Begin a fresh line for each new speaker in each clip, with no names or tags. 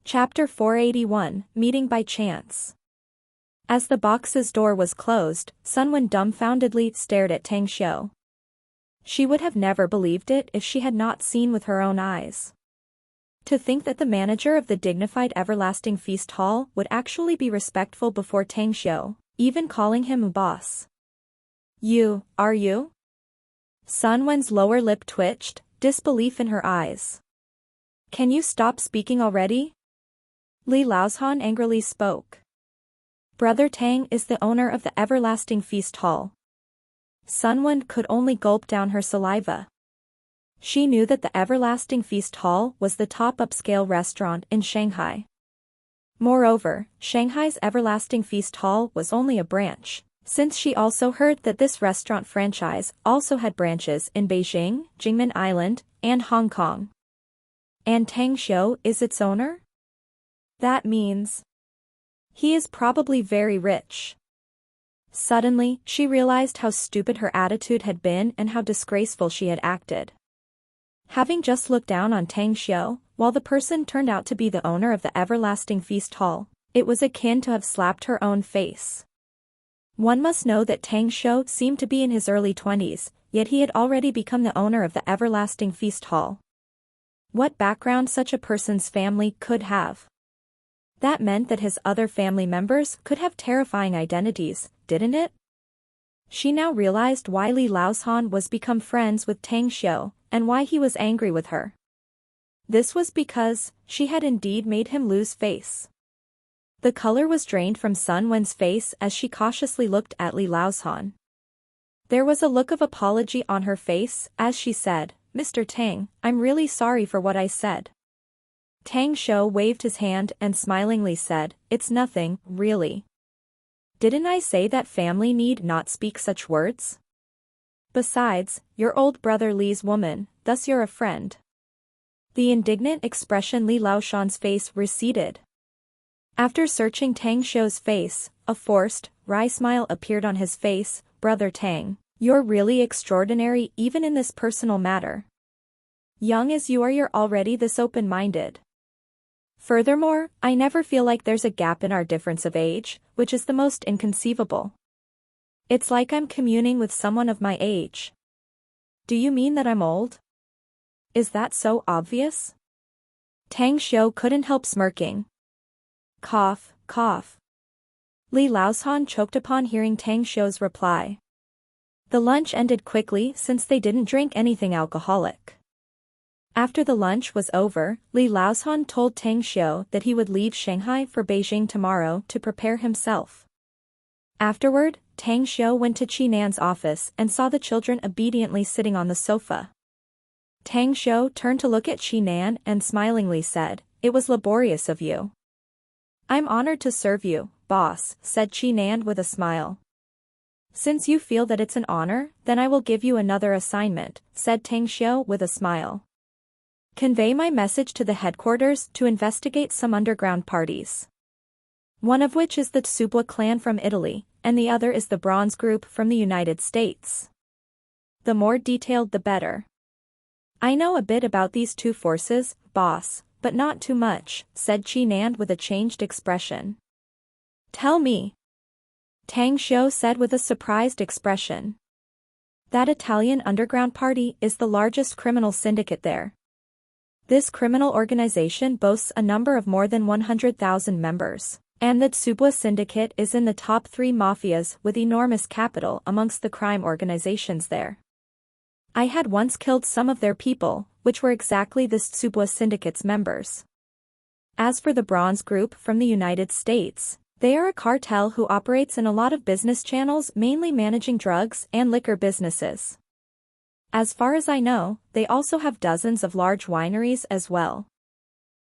Chapter 481, Meeting by Chance. As the box's door was closed, Sunwen dumbfoundedly stared at Tang Xiu. She would have never believed it if she had not seen with her own eyes. To think that the manager of the dignified Everlasting Feast Hall would actually be respectful before Tang Xiu, even calling him a boss. You, are you? Sunwen's lower lip twitched, disbelief in her eyes. Can you stop speaking already? Li Laozhan angrily spoke. Brother Tang is the owner of the Everlasting Feast Hall. Sunwen could only gulp down her saliva. She knew that the Everlasting Feast Hall was the top upscale restaurant in Shanghai. Moreover, Shanghai's Everlasting Feast Hall was only a branch, since she also heard that this restaurant franchise also had branches in Beijing, Jingmen Island, and Hong Kong. And Tang Xiu is its owner? That means he is probably very rich. Suddenly, she realized how stupid her attitude had been and how disgraceful she had acted. Having just looked down on Tang Xiu, while the person turned out to be the owner of the Everlasting Feast Hall, it was akin to have slapped her own face. One must know that Tang Xiu seemed to be in his early 20s, yet he had already become the owner of the Everlasting Feast Hall. What background such a person's family could have? That meant that his other family members could have terrifying identities, didn't it? She now realized why Li Laozhan was become friends with Tang Xiu, and why he was angry with her. This was because she had indeed made him lose face. The color was drained from Sunwen's face as she cautiously looked at Li Laozhan. There was a look of apology on her face as she said, "Mr. Tang, I'm really sorry for what I said." Tang Xiu waved his hand and smilingly said, "It's nothing, really. Didn't I say that family need not speak such words? Besides, your old brother Li's woman, thus you're a friend." The indignant expression Li Laozhan's face receded. After searching Tang Xiu's face, a forced, wry smile appeared on his face. "Brother Tang, you're really extraordinary even in this personal matter. Young as you are, you're already this open-minded. Furthermore, I never feel like there's a gap in our difference of age, which is the most inconceivable. It's like I'm communing with someone of my age. Do you mean that I'm old? Is that so obvious?" Tang Xiu couldn't help smirking. Cough, cough. Li Laozhan choked upon hearing Tang Xiu's reply. The lunch ended quickly since they didn't drink anything alcoholic. After the lunch was over, Li Laozhan told Tang Xiu that he would leave Shanghai for Beijing tomorrow to prepare himself. Afterward, Tang Xiu went to Qi Nan's office and saw the children obediently sitting on the sofa. Tang Xiu turned to look at Qi Nan and smilingly said, "It was laborious of you." "I'm honored to serve you, boss," said Qi Nan with a smile. "Since you feel that it's an honor, then I will give you another assignment," said Tang Xiu with a smile. "Convey my message to the headquarters to investigate some underground parties. One of which is the Tsubwa clan from Italy, and the other is the Bronze Group from the United States. The more detailed the better." "I know a bit about these two forces, boss, but not too much," said Qi Nan with a changed expression. "Tell me," Tang Xiu said with a surprised expression. "That Italian underground party is the largest criminal syndicate there. This criminal organization boasts a number of more than 100,000 members, and the Tsubwa syndicate is in the top 3 mafias with enormous capital amongst the crime organizations there. I had once killed some of their people, which were exactly this Tsubwa syndicate's members. As for the Bronze Group from the United States, they are a cartel who operates in a lot of business channels, mainly managing drugs and liquor businesses. As far as I know, they also have dozens of large wineries as well.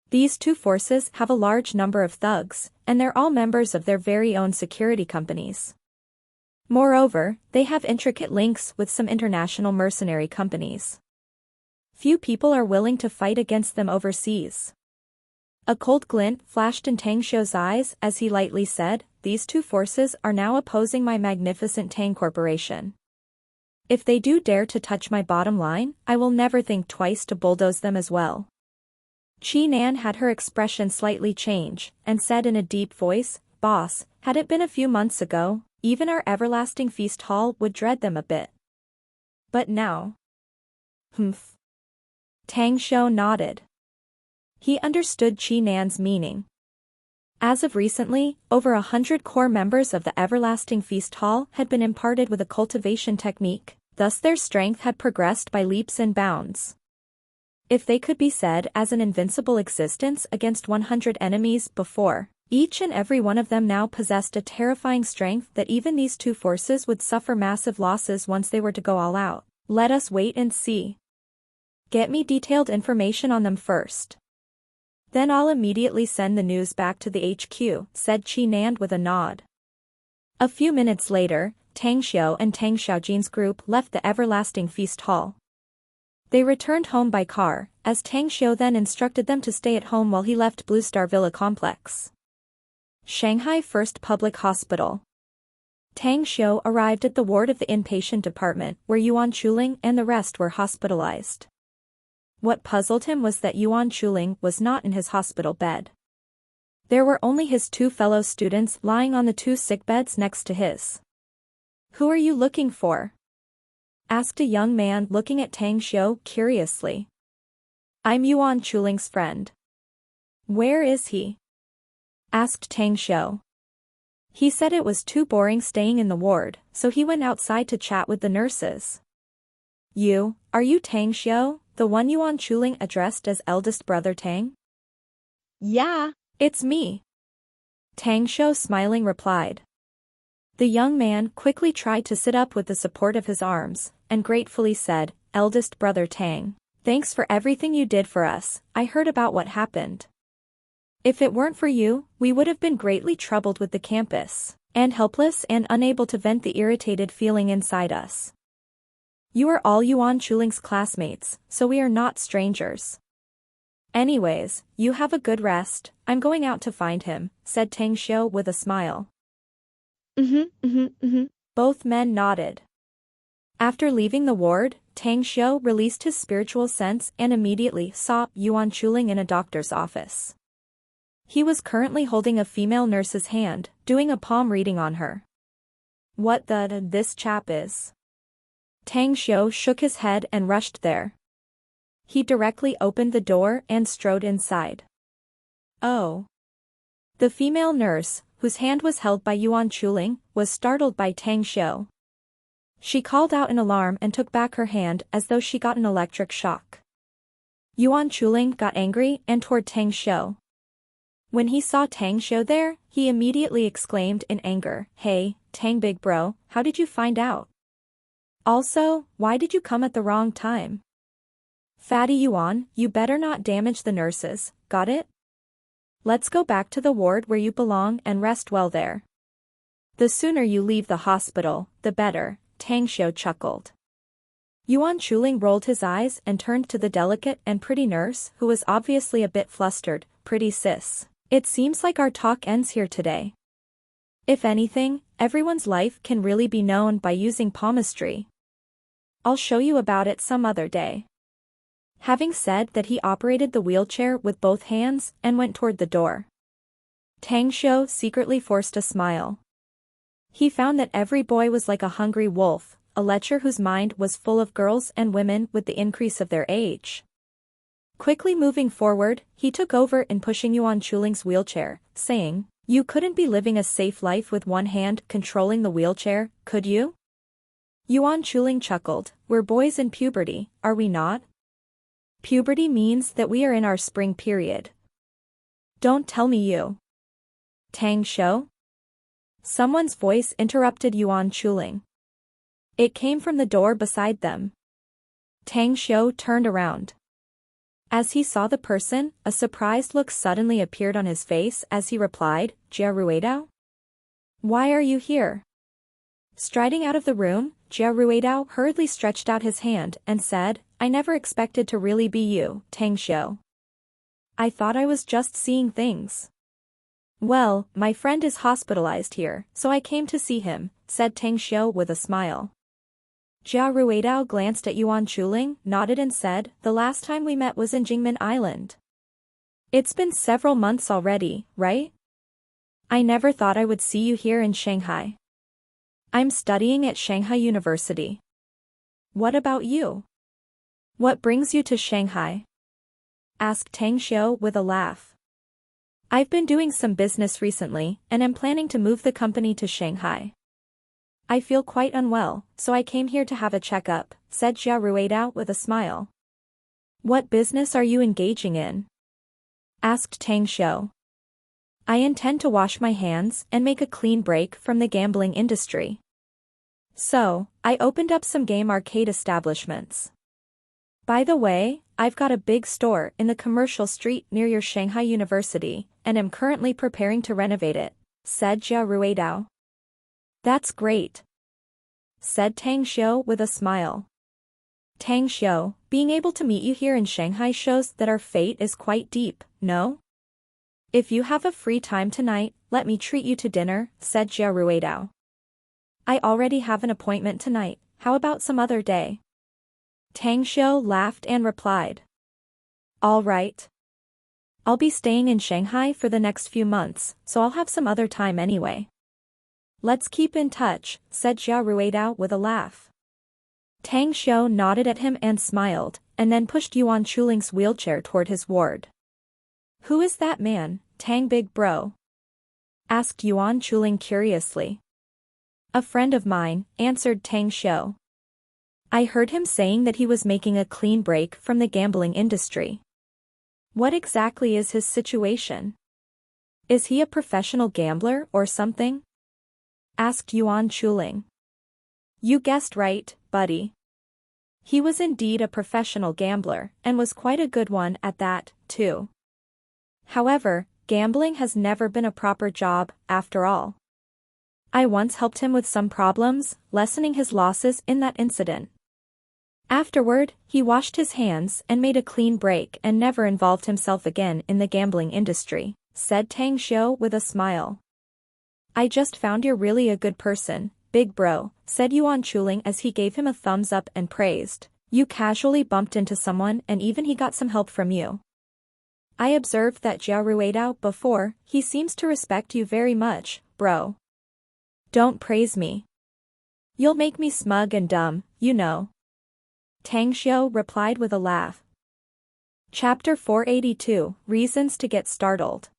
These two forces have a large number of thugs, and they're all members of their very own security companies. Moreover, they have intricate links with some international mercenary companies. Few people are willing to fight against them overseas." A cold glint flashed in Tang Xiu's eyes as he lightly said, "These two forces are now opposing my magnificent Tang Corporation. If they do dare to touch my bottom line, I will never think twice to bulldoze them as well." Chi Nan had her expression slightly change, and said in a deep voice, "Boss, had it been a few months ago, even our everlasting feast hall would dread them a bit. But now." Humph. Tang Xiu nodded. He understood Chi Nan's meaning. As of recently, over 100 core members of the Everlasting Feast Hall had been imparted with a cultivation technique, thus their strength had progressed by leaps and bounds. If they could be said as an invincible existence against 100 enemies before, each and every one of them now possessed a terrifying strength that even these two forces would suffer massive losses once they were to go all out. Let us wait and see. Get me detailed information on them first. Then I'll immediately send the news back to the HQ, said Chi Nan with a nod. A few minutes later, Tang Xiu and Tang Xiaojin's group left the Everlasting Feast Hall. They returned home by car, as Tang Xiu then instructed them to stay at home while he left Blue Star Villa Complex. Shanghai First Public Hospital. Tang Xiu arrived at the ward of the inpatient department where Yuan Chuling and the rest were hospitalized. What puzzled him was that Yuan Chuling was not in his hospital bed. There were only his two fellow students lying on the two sick beds next to his. "Who are you looking for?" asked a young man looking at Tang Xiu curiously. "I'm Yuan Chuling's friend." "Where is he?" asked Tang Xiu. "He said it was too boring staying in the ward, so he went outside to chat with the nurses." Are you Tang Xiu, the one Yuan Chuling addressed as eldest brother Tang?"
"Yeah,
it's me," Tang Xiu smiling replied. The young man quickly tried to sit up with the support of his arms, and gratefully said, "Eldest brother Tang, thanks for everything you did for us. I heard about what happened. If it weren't for you, we would have been greatly troubled with the campus, and helpless and unable to vent the irritated feeling inside us. You are all Yuan Chuling's classmates, so we are not strangers. Anyways, you have a good rest. I'm going out to find him," said Tang Xiu with a smile. Both men nodded. After leaving the ward, Tang Xiu released his spiritual sense and immediately saw Yuan Chuling in a doctor's office. He was currently holding a female nurse's hand, doing a palm reading on her. "What this chap is?" Tang Xiu shook his head and rushed there. He directly opened the door and strode inside. "Oh." The female nurse, whose hand was held by Yuan Chuling, was startled by Tang Xiu. She called out in alarm and took back her hand as though she got an electric shock. Yuan Chuling got angry and toward Tang Xiu. When he saw Tang Xiu there, he immediately exclaimed in anger, "Hey, Tang big bro, how did you find out? Also, why did you come at the wrong time? Fatty Yuan, you better not damage the nurses, got it? Let's go back to the ward where you belong and rest well there. The sooner you leave the hospital, the better," Tang Xiu chuckled. Yuan Chuling rolled his eyes and turned to the delicate and pretty nurse who was obviously a bit flustered. "Pretty sis, it seems like our talk ends here today. If anything, everyone's life can really be known by using palmistry. I'll show you about it some other day." Having said that, he operated the wheelchair with both hands and went toward the door. Tang Xiu secretly forced a smile. He found that every boy was like a hungry wolf, a lecher whose mind was full of girls and women with the increase of their age. Quickly moving forward, he took over in pushing Yuan Chuling's wheelchair, saying, "You couldn't be living a safe life with one hand controlling the wheelchair, could you?" Yuan Chuling chuckled, "We're boys in puberty, are we not? Puberty means that we are in our spring period." "Don't tell me you." Tang Xiu? Someone's voice interrupted Yuan Chuling. It came from the door beside them. Tang Xiu turned around. As he saw the person, a surprised look suddenly appeared on his face as he replied, "Jia Ruidao? Why are you here?" Striding out of the room, Jia Ruidao hurriedly stretched out his hand and said, "I never expected to really be you, Tang Xiu. I thought I was just seeing things." "Well, my friend is hospitalized here, so I came to see him," said Tang Xiu with a smile. Jia Ruidao glanced at Yuan Chuling, nodded and said, "The last time we met was in Jingmen Island." It's been several months already, right? I never thought I would see you here in Shanghai. I'm studying at Shanghai University. What about you? What brings you to Shanghai? Asked Tang Xiu with a laugh. I've been doing some business recently, and am planning to move the company to Shanghai. I feel quite unwell, so I came here to have a checkup, said Jia Ruidao with a smile. What business are you engaging in? Asked Tang Xiu. I intend to wash my hands and make a clean break from the gambling industry. So, I opened up some game arcade establishments. By the way, I've got a big store in the commercial street near your Shanghai University, and am currently preparing to renovate it, said Jia Ruidao. That's great, said Tang Xiu with a smile. Tang Xiu, being able to meet you here in Shanghai shows that our fate is quite deep, no? If you have a free time tonight, let me treat you to dinner, said Jia Ruidao. I already have an appointment tonight, how about some other day? Tang Xiu laughed and replied. All right. I'll be staying in Shanghai for the next few months, so I'll have some other time anyway. Let's keep in touch, said Jia Ruidao with a laugh. Tang Xiu nodded at him and smiled, and then pushed Yuan Chuling's wheelchair toward his ward. Who is that man, Tang Big Bro? Asked Yuan Chuling curiously. A friend of mine, answered Tang Xiu. I heard him saying that he was making a clean break from the gambling industry. What exactly is his situation? Is he a professional gambler or something? Asked Yuan Chuling. You guessed right, buddy. He was indeed a professional gambler, and was quite a good one at that, too. However, gambling has never been a proper job, after all. I once helped him with some problems, lessening his losses in that incident. Afterward, he washed his hands and made a clean break and never involved himself again in the gambling industry, said Tang Xiu with a smile. I just found you're really a good person, big bro, said Yuan Chuling as he gave him a thumbs up and praised. You casually bumped into someone and even he got some help from you. I observed that Jia Ruidao before, he seems to respect you very much, bro. Don't praise me. You'll make me smug and dumb, you know. Tang Xiu replied with a laugh. Chapter 482, Reasons to Get Startled.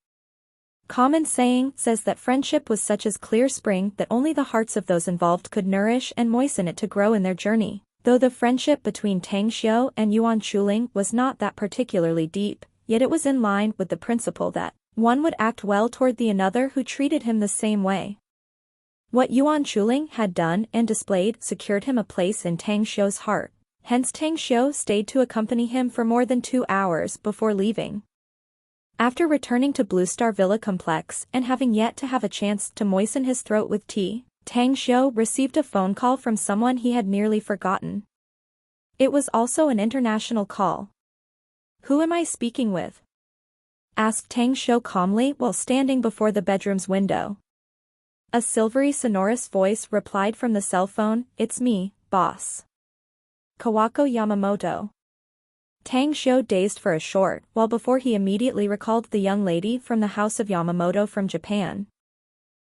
Common saying says that friendship was such as clear spring that only the hearts of those involved could nourish and moisten it to grow in their journey. Though the friendship between Tang Xiu and Yuan Chuling was not that particularly deep, yet it was in line with the principle that one would act well toward the another who treated him the same way. What Yuan Chuling had done and displayed secured him a place in Tang Xiu's heart. Hence Tang Xiu stayed to accompany him for more than 2 hours before leaving. After returning to Blue Star Villa Complex and having yet to have a chance to moisten his throat with tea, Tang Xiu received a phone call from someone he had nearly forgotten. It was also an international call. Who am I speaking with? Asked Tang Xiu calmly while standing before the bedroom's window. A silvery sonorous voice replied from the cell phone, It's me, boss. Kawako Yamamoto. Tang Xiu dazed for a short while before he immediately recalled the young lady from the house of Yamamoto from Japan.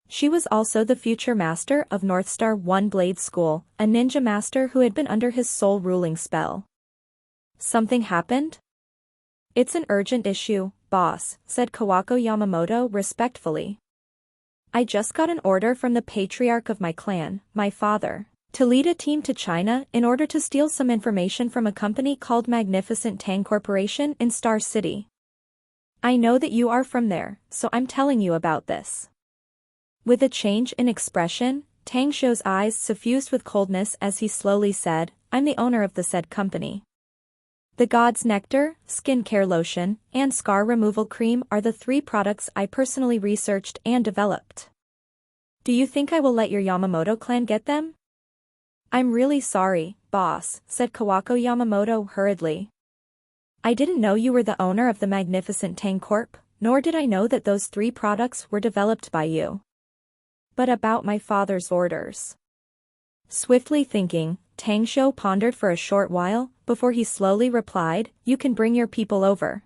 She was also the future master of North Star One Blade School, a ninja master who had been under his sole ruling spell. Something happened? It's an urgent issue, boss, said Kawako Yamamoto respectfully. I just got an order from the patriarch of my clan, my father, to lead a team to China in order to steal some information from a company called Magnificent Tang Corporation in Star City. I know that you are from there, so I'm telling you about this. With a change in expression, Tang Xiu's eyes suffused with coldness as he slowly said, I'm the owner of the said company. The God's Nectar, Skin Care Lotion, and Scar Removal Cream are the 3 products I personally researched and developed. Do you think I will let your Yamamoto clan get them? I'm really sorry, boss, said Kawako Yamamoto hurriedly. I didn't know you were the owner of the Magnificent Tang Corp, nor did I know that those 3 products were developed by you. But about my father's orders. Swiftly thinking, Tang Xiu pondered for a short while, before he slowly replied, You can bring your people over.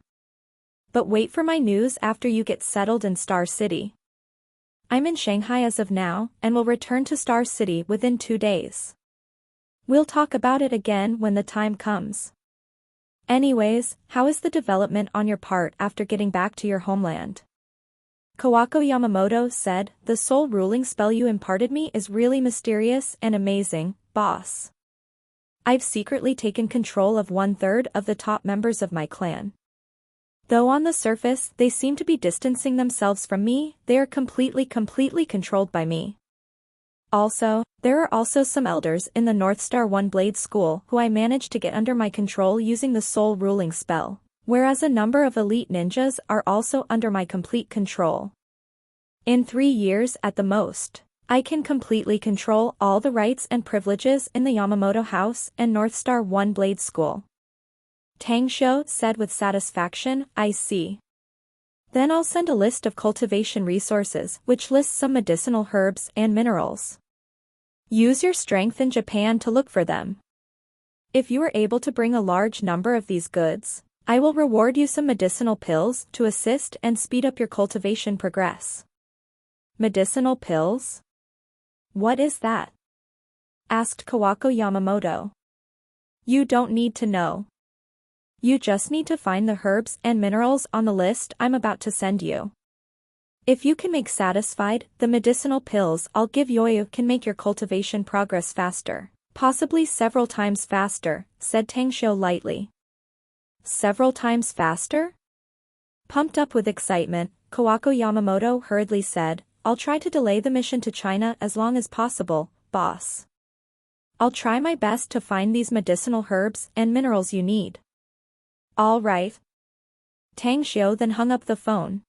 but wait for my news after you get settled in Star City. I'm in Shanghai as of now, and will return to Star City within 2 days. We'll talk about it again when the time comes. Anyways, how is the development on your part after getting back to your homeland? Kawako Yamamoto said, the soul ruling spell you imparted me is really mysterious and amazing, boss. I've secretly taken control of 1/3 of the top members of my clan. Though on the surface they seem to be distancing themselves from me, they are completely controlled by me. Also, there are also some elders in the North Star One Blade School who I managed to get under my control using the soul ruling spell, whereas a number of elite ninjas are also under my complete control. In 3 years at the most, I can completely control all the rights and privileges in the Yamamoto House and North Star One Blade School. Tang Shou said with satisfaction, I see. Then I'll send a list of cultivation resources which lists some medicinal herbs and minerals. Use your strength in Japan to look for them. If you are able to bring a large number of these goods, I will reward you some medicinal pills to assist and speed up your cultivation progress. Medicinal pills? What is that? Asked Kawako Yamamoto. You don't need to know. You just need to find the herbs and minerals on the list I'm about to send you. If you can make satisfied, the medicinal pills I'll give you can make your cultivation progress faster, possibly several times faster, said Tang Shou lightly. Several times faster? Pumped up with excitement, Kawako Yamamoto hurriedly said, I'll try to delay the mission to China as long as possible, boss. I'll try my best to find these medicinal herbs and minerals you need. All right. Tang Shou then hung up the phone.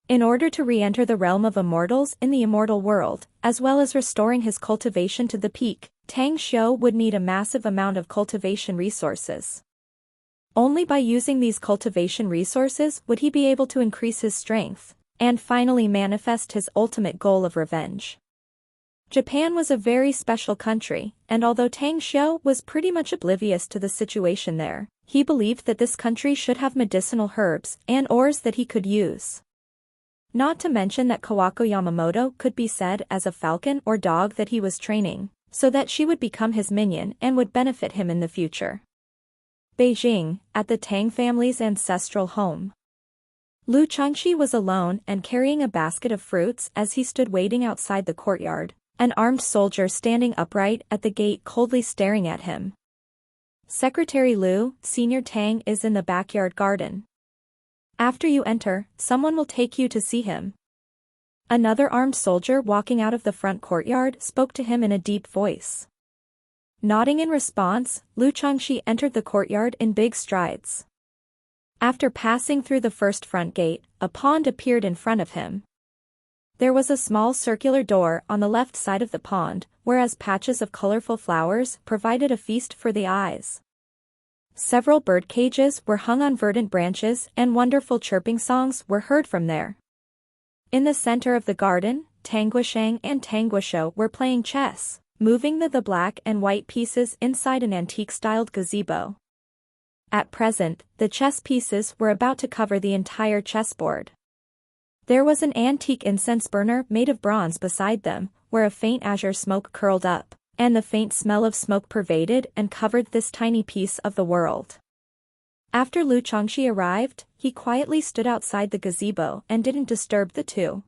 In order to re-enter the realm of immortals in the immortal world, as well as restoring his cultivation to the peak, Tang Shou would need a massive amount of cultivation resources. Only by using these cultivation resources would he be able to increase his strength, and finally manifest his ultimate goal of revenge. Japan was a very special country, and although Tang Shou was pretty much oblivious to the situation there, he believed that this country should have medicinal herbs and ores that he could use. Not to mention that Kawako Yamamoto could be said as a falcon or dog that he was training, so that she would become his minion and would benefit him in the future. Beijing, at the Tang family's ancestral home. Lu Changxi was alone and carrying a basket of fruits as he stood waiting outside the courtyard, an armed soldier standing upright at the gate coldly staring at him. Secretary Lu, Senior Tang is in the backyard garden. After you enter, someone will take you to see him. Another armed soldier walking out of the front courtyard spoke to him in a deep voice. Nodding in response, Lu Changxi entered the courtyard in big strides. After passing through the first front gate, a pond appeared in front of him. There was a small circular door on the left side of the pond, whereas patches of colorful flowers provided a feast for the eyes. Several bird cages were hung on verdant branches and wonderful chirping songs were heard from there. In the center of the garden, Tang Guisheng and Tang Guishou were playing chess, moving the black and white pieces inside an antique-styled gazebo. At present, the chess pieces were about to cover the entire chessboard. There was an antique incense burner made of bronze beside them, where a faint azure smoke curled up, and the faint smell of smoke pervaded and covered this tiny piece of the world. After Lu Changxi arrived, he quietly stood outside the gazebo and didn't disturb the two.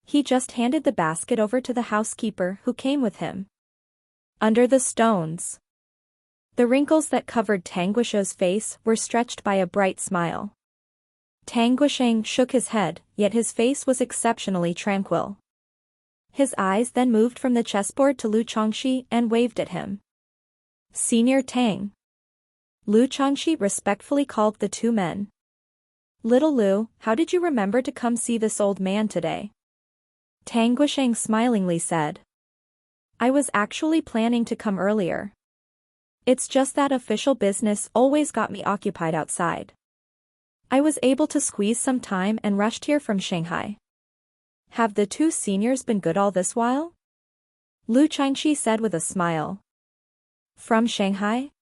He just handed the basket over to the housekeeper who came with him. Under the stones. The wrinkles that covered Tang Guishou's face were stretched by a bright smile. Tang Guisheng shook his head, yet his face was exceptionally tranquil. His eyes then moved from the chessboard to Lu Changxi and waved at him. Senior Tang. Lu Changxi respectfully called the two men. Little Lu, how did you remember to come see this old man today? Tang Guisheng smilingly said. I was actually planning to come earlier. It's just that official business always got me occupied outside. I was able to squeeze some time and rushed here from Shanghai. Have the two seniors been good all this while? Lu Changxi said with a smile. From Shanghai?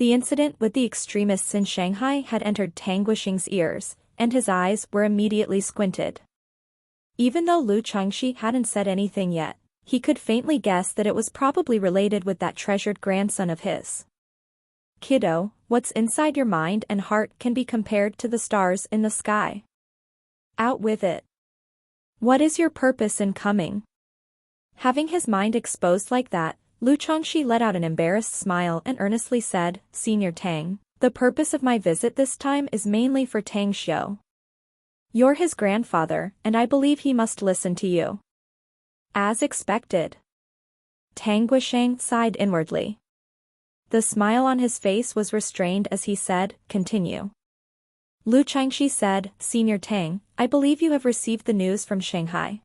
The incident with the extremists in Shanghai had entered Tang Guoxing's ears, and his eyes were immediately squinted. Even though Lu Changxi hadn't said anything yet, he could faintly guess that it was probably related with that treasured grandson of his. Kiddo, what's inside your mind and heart can be compared to the stars in the sky. Out with it. What is your purpose in coming? Having his mind exposed like that, Lu Changxi let out an embarrassed smile and earnestly said, Senior Tang, the purpose of my visit this time is mainly for Tang Xiu. You're his grandfather, and I believe he must listen to you. As expected. Tang Guoxing sighed inwardly. The smile on his face was restrained as he said, Continue. Lu Changxi said, Senior Tang, I believe you have received the news from Shanghai.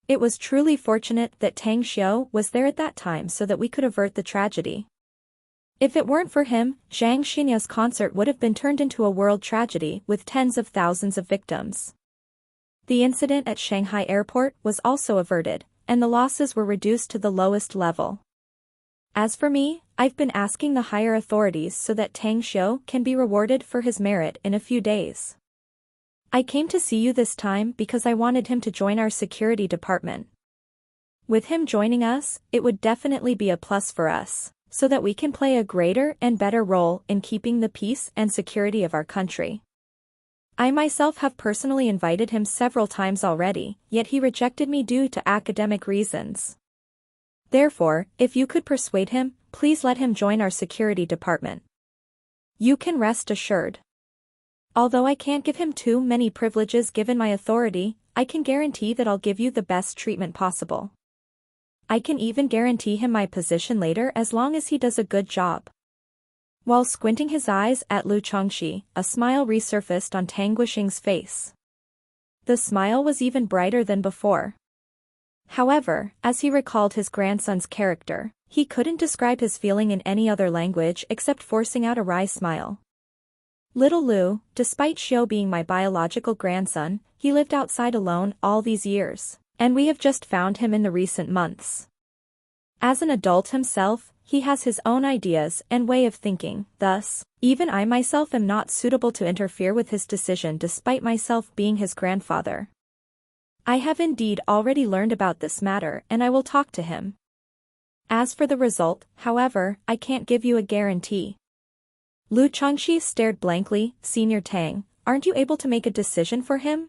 It was truly fortunate that Tang Xiu was there at that time so that we could avert the tragedy. If it weren't for him, Zhang Xinya's concert would have been turned into a world tragedy with tens of thousands of victims. The incident at Shanghai airport was also averted, and the losses were reduced to the lowest level. As for me, I've been asking the higher authorities so that Tang Xiu can be rewarded for his merit in a few days. I came to see you this time because I wanted him to join our security department. With him joining us, it would definitely be a plus for us, so that we can play a greater and better role in keeping the peace and security of our country. I myself have personally invited him several times already, yet he rejected me due to academic reasons. Therefore, if you could persuade him, please let him join our security department. You can rest assured. Although I can't give him too many privileges given my authority, I can guarantee that I'll give you the best treatment possible. I can even guarantee him my position later as long as he does a good job. While squinting his eyes at Lu Changxi, a smile resurfaced on Tang Guoxing's face. The smile was even brighter than before. However, as he recalled his grandson's character, he couldn't describe his feeling in any other language except forcing out a wry smile. Little Lu, despite Xiu being my biological grandson, he lived outside alone all these years, and we have just found him in the recent months. As an adult himself, he has his own ideas and way of thinking, thus, even I myself am not suitable to interfere with his decision despite myself being his grandfather. I have indeed already learned about this matter and I will talk to him. As for the result, however, I can't give you a guarantee. Lu Changxi stared blankly, Senior Tang, aren't you able to make a decision for him?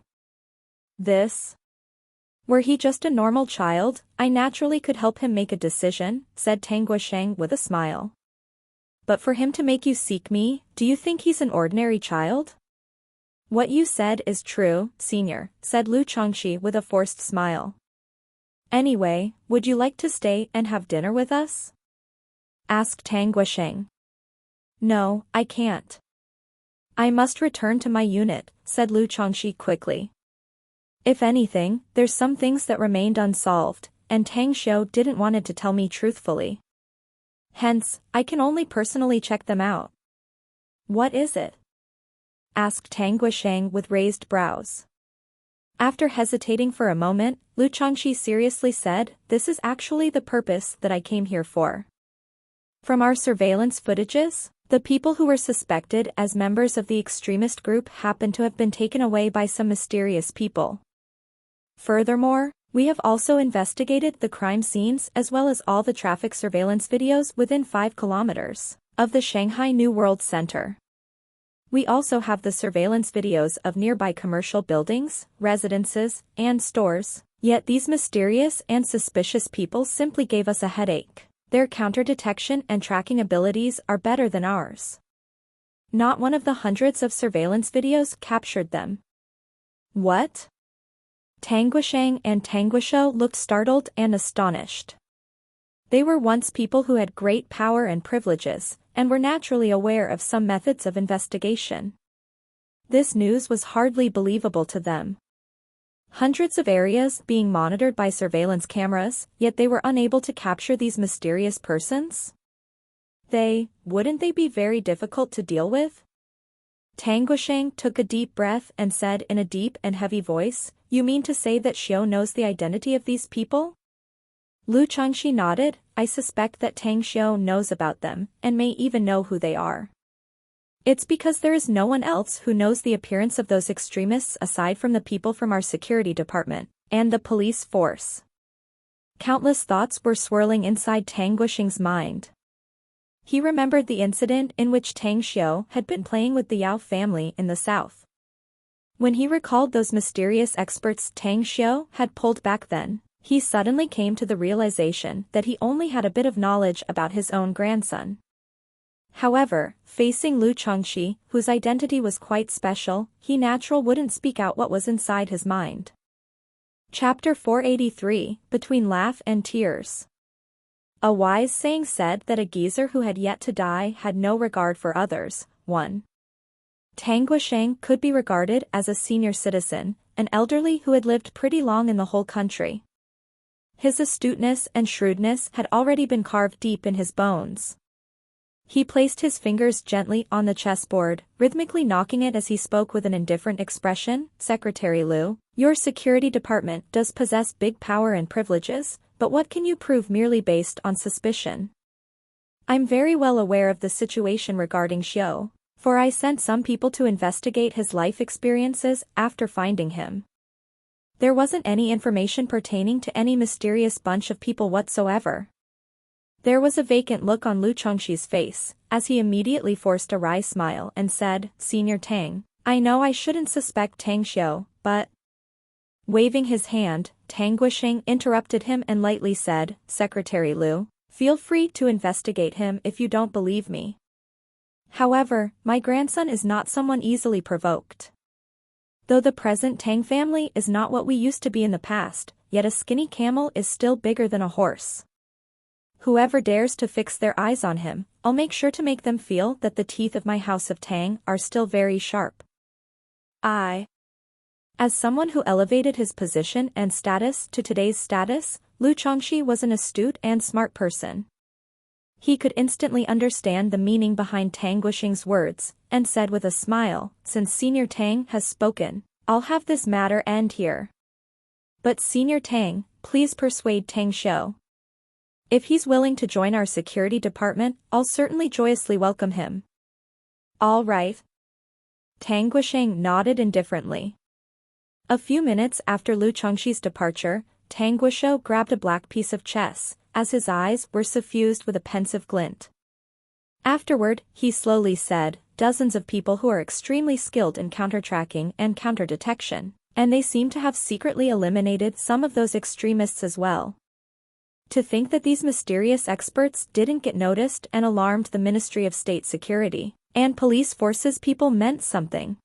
Were he just a normal child, I naturally could help him make a decision, said Tang Guoxing with a smile. But for him to make you seek me, do you think he's an ordinary child? What you said is true, Senior, said Lu Changxi with a forced smile. Anyway, would you like to stay and have dinner with us? Asked Tang Guoxing. No, I can't. I must return to my unit, said Lu Changxi quickly. If anything, there's some things that remained unsolved, and Tang Xiu didn't want to tell me truthfully. Hence, I can only personally check them out. What is it? Asked Tang Guoxing with raised brows. After hesitating for a moment, Lu Changxi seriously said, This is actually the purpose that I came here for. From our surveillance footages, the people who were suspected as members of the extremist group happen to have been taken away by some mysterious people. Furthermore, we have also investigated the crime scenes as well as all the traffic surveillance videos within 5 kilometers of the Shanghai New World Center. We also have the surveillance videos of nearby commercial buildings, residences, and stores, yet these mysterious and suspicious people simply gave us a headache. Their counter-detection and tracking abilities are better than ours. Not one of the hundreds of surveillance videos captured them. What? Tang Guoxing and Tang Guoxiu looked startled and astonished. They were once people who had great power and privileges, and were naturally aware of some methods of investigation. This news was hardly believable to them. Hundreds of areas being monitored by surveillance cameras, yet they were unable to capture these mysterious persons? Wouldn't they be very difficult to deal with? Tang Guoxing took a deep breath and said in a deep and heavy voice, You mean to say that Xiu knows the identity of these people? Lu Changxi nodded, I suspect that Tang Xiu knows about them, and may even know who they are. It's because there is no one else who knows the appearance of those extremists aside from the people from our security department, and the police force. Countless thoughts were swirling inside Tang Guoxing's mind. He remembered the incident in which Tang Xiu had been playing with the Yao family in the south. When he recalled those mysterious experts Tang Xiu had pulled back then, he suddenly came to the realization that he only had a bit of knowledge about his own grandson. However, facing Lu Chengxi, whose identity was quite special, he naturally wouldn't speak out what was inside his mind. Chapter 483, Between Laugh and Tears. A wise saying said that a geezer who had yet to die had no regard for others. 1. Tang Guoxing could be regarded as a senior citizen, an elderly who had lived pretty long in the whole country. His astuteness and shrewdness had already been carved deep in his bones. He placed his fingers gently on the chessboard, rhythmically knocking it as he spoke with an indifferent expression. Secretary Liu, your security department does possess big power and privileges, but what can you prove merely based on suspicion? I'm very well aware of the situation regarding Xiu, for I sent some people to investigate his life experiences after finding him. There wasn't any information pertaining to any mysterious bunch of people whatsoever. There was a vacant look on Lu Chengxi's face, as he immediately forced a wry smile and said, Senior Tang, I know I shouldn't suspect Tang Xiu, but... Waving his hand, Tang Guoxing interrupted him and lightly said, Secretary Liu, feel free to investigate him if you don't believe me. However, my grandson is not someone easily provoked. Though the present Tang family is not what we used to be in the past, yet a skinny camel is still bigger than a horse. Whoever dares to fix their eyes on him, I'll make sure to make them feel that the teeth of my house of Tang are still very sharp. As someone who elevated his position and status to today's status, Lu Chengxi was an astute and smart person. He could instantly understand the meaning behind Tang Guoxing's words, and said with a smile, since Senior Tang has spoken, I'll have this matter end here. But Senior Tang, please persuade Tang Xiu. If he's willing to join our security department, I'll certainly joyously welcome him. All right. Tang Guoxing nodded indifferently. A few minutes after Lu Chengxi's departure, Tang Guoxiu grabbed a black piece of chess, as his eyes were suffused with a pensive glint. Afterward, he slowly said, dozens of people who are extremely skilled in counter-tracking and counter-detection, and they seem to have secretly eliminated some of those extremists as well. To think that these mysterious experts didn't get noticed and alarmed the Ministry of State Security, and police forces people meant something.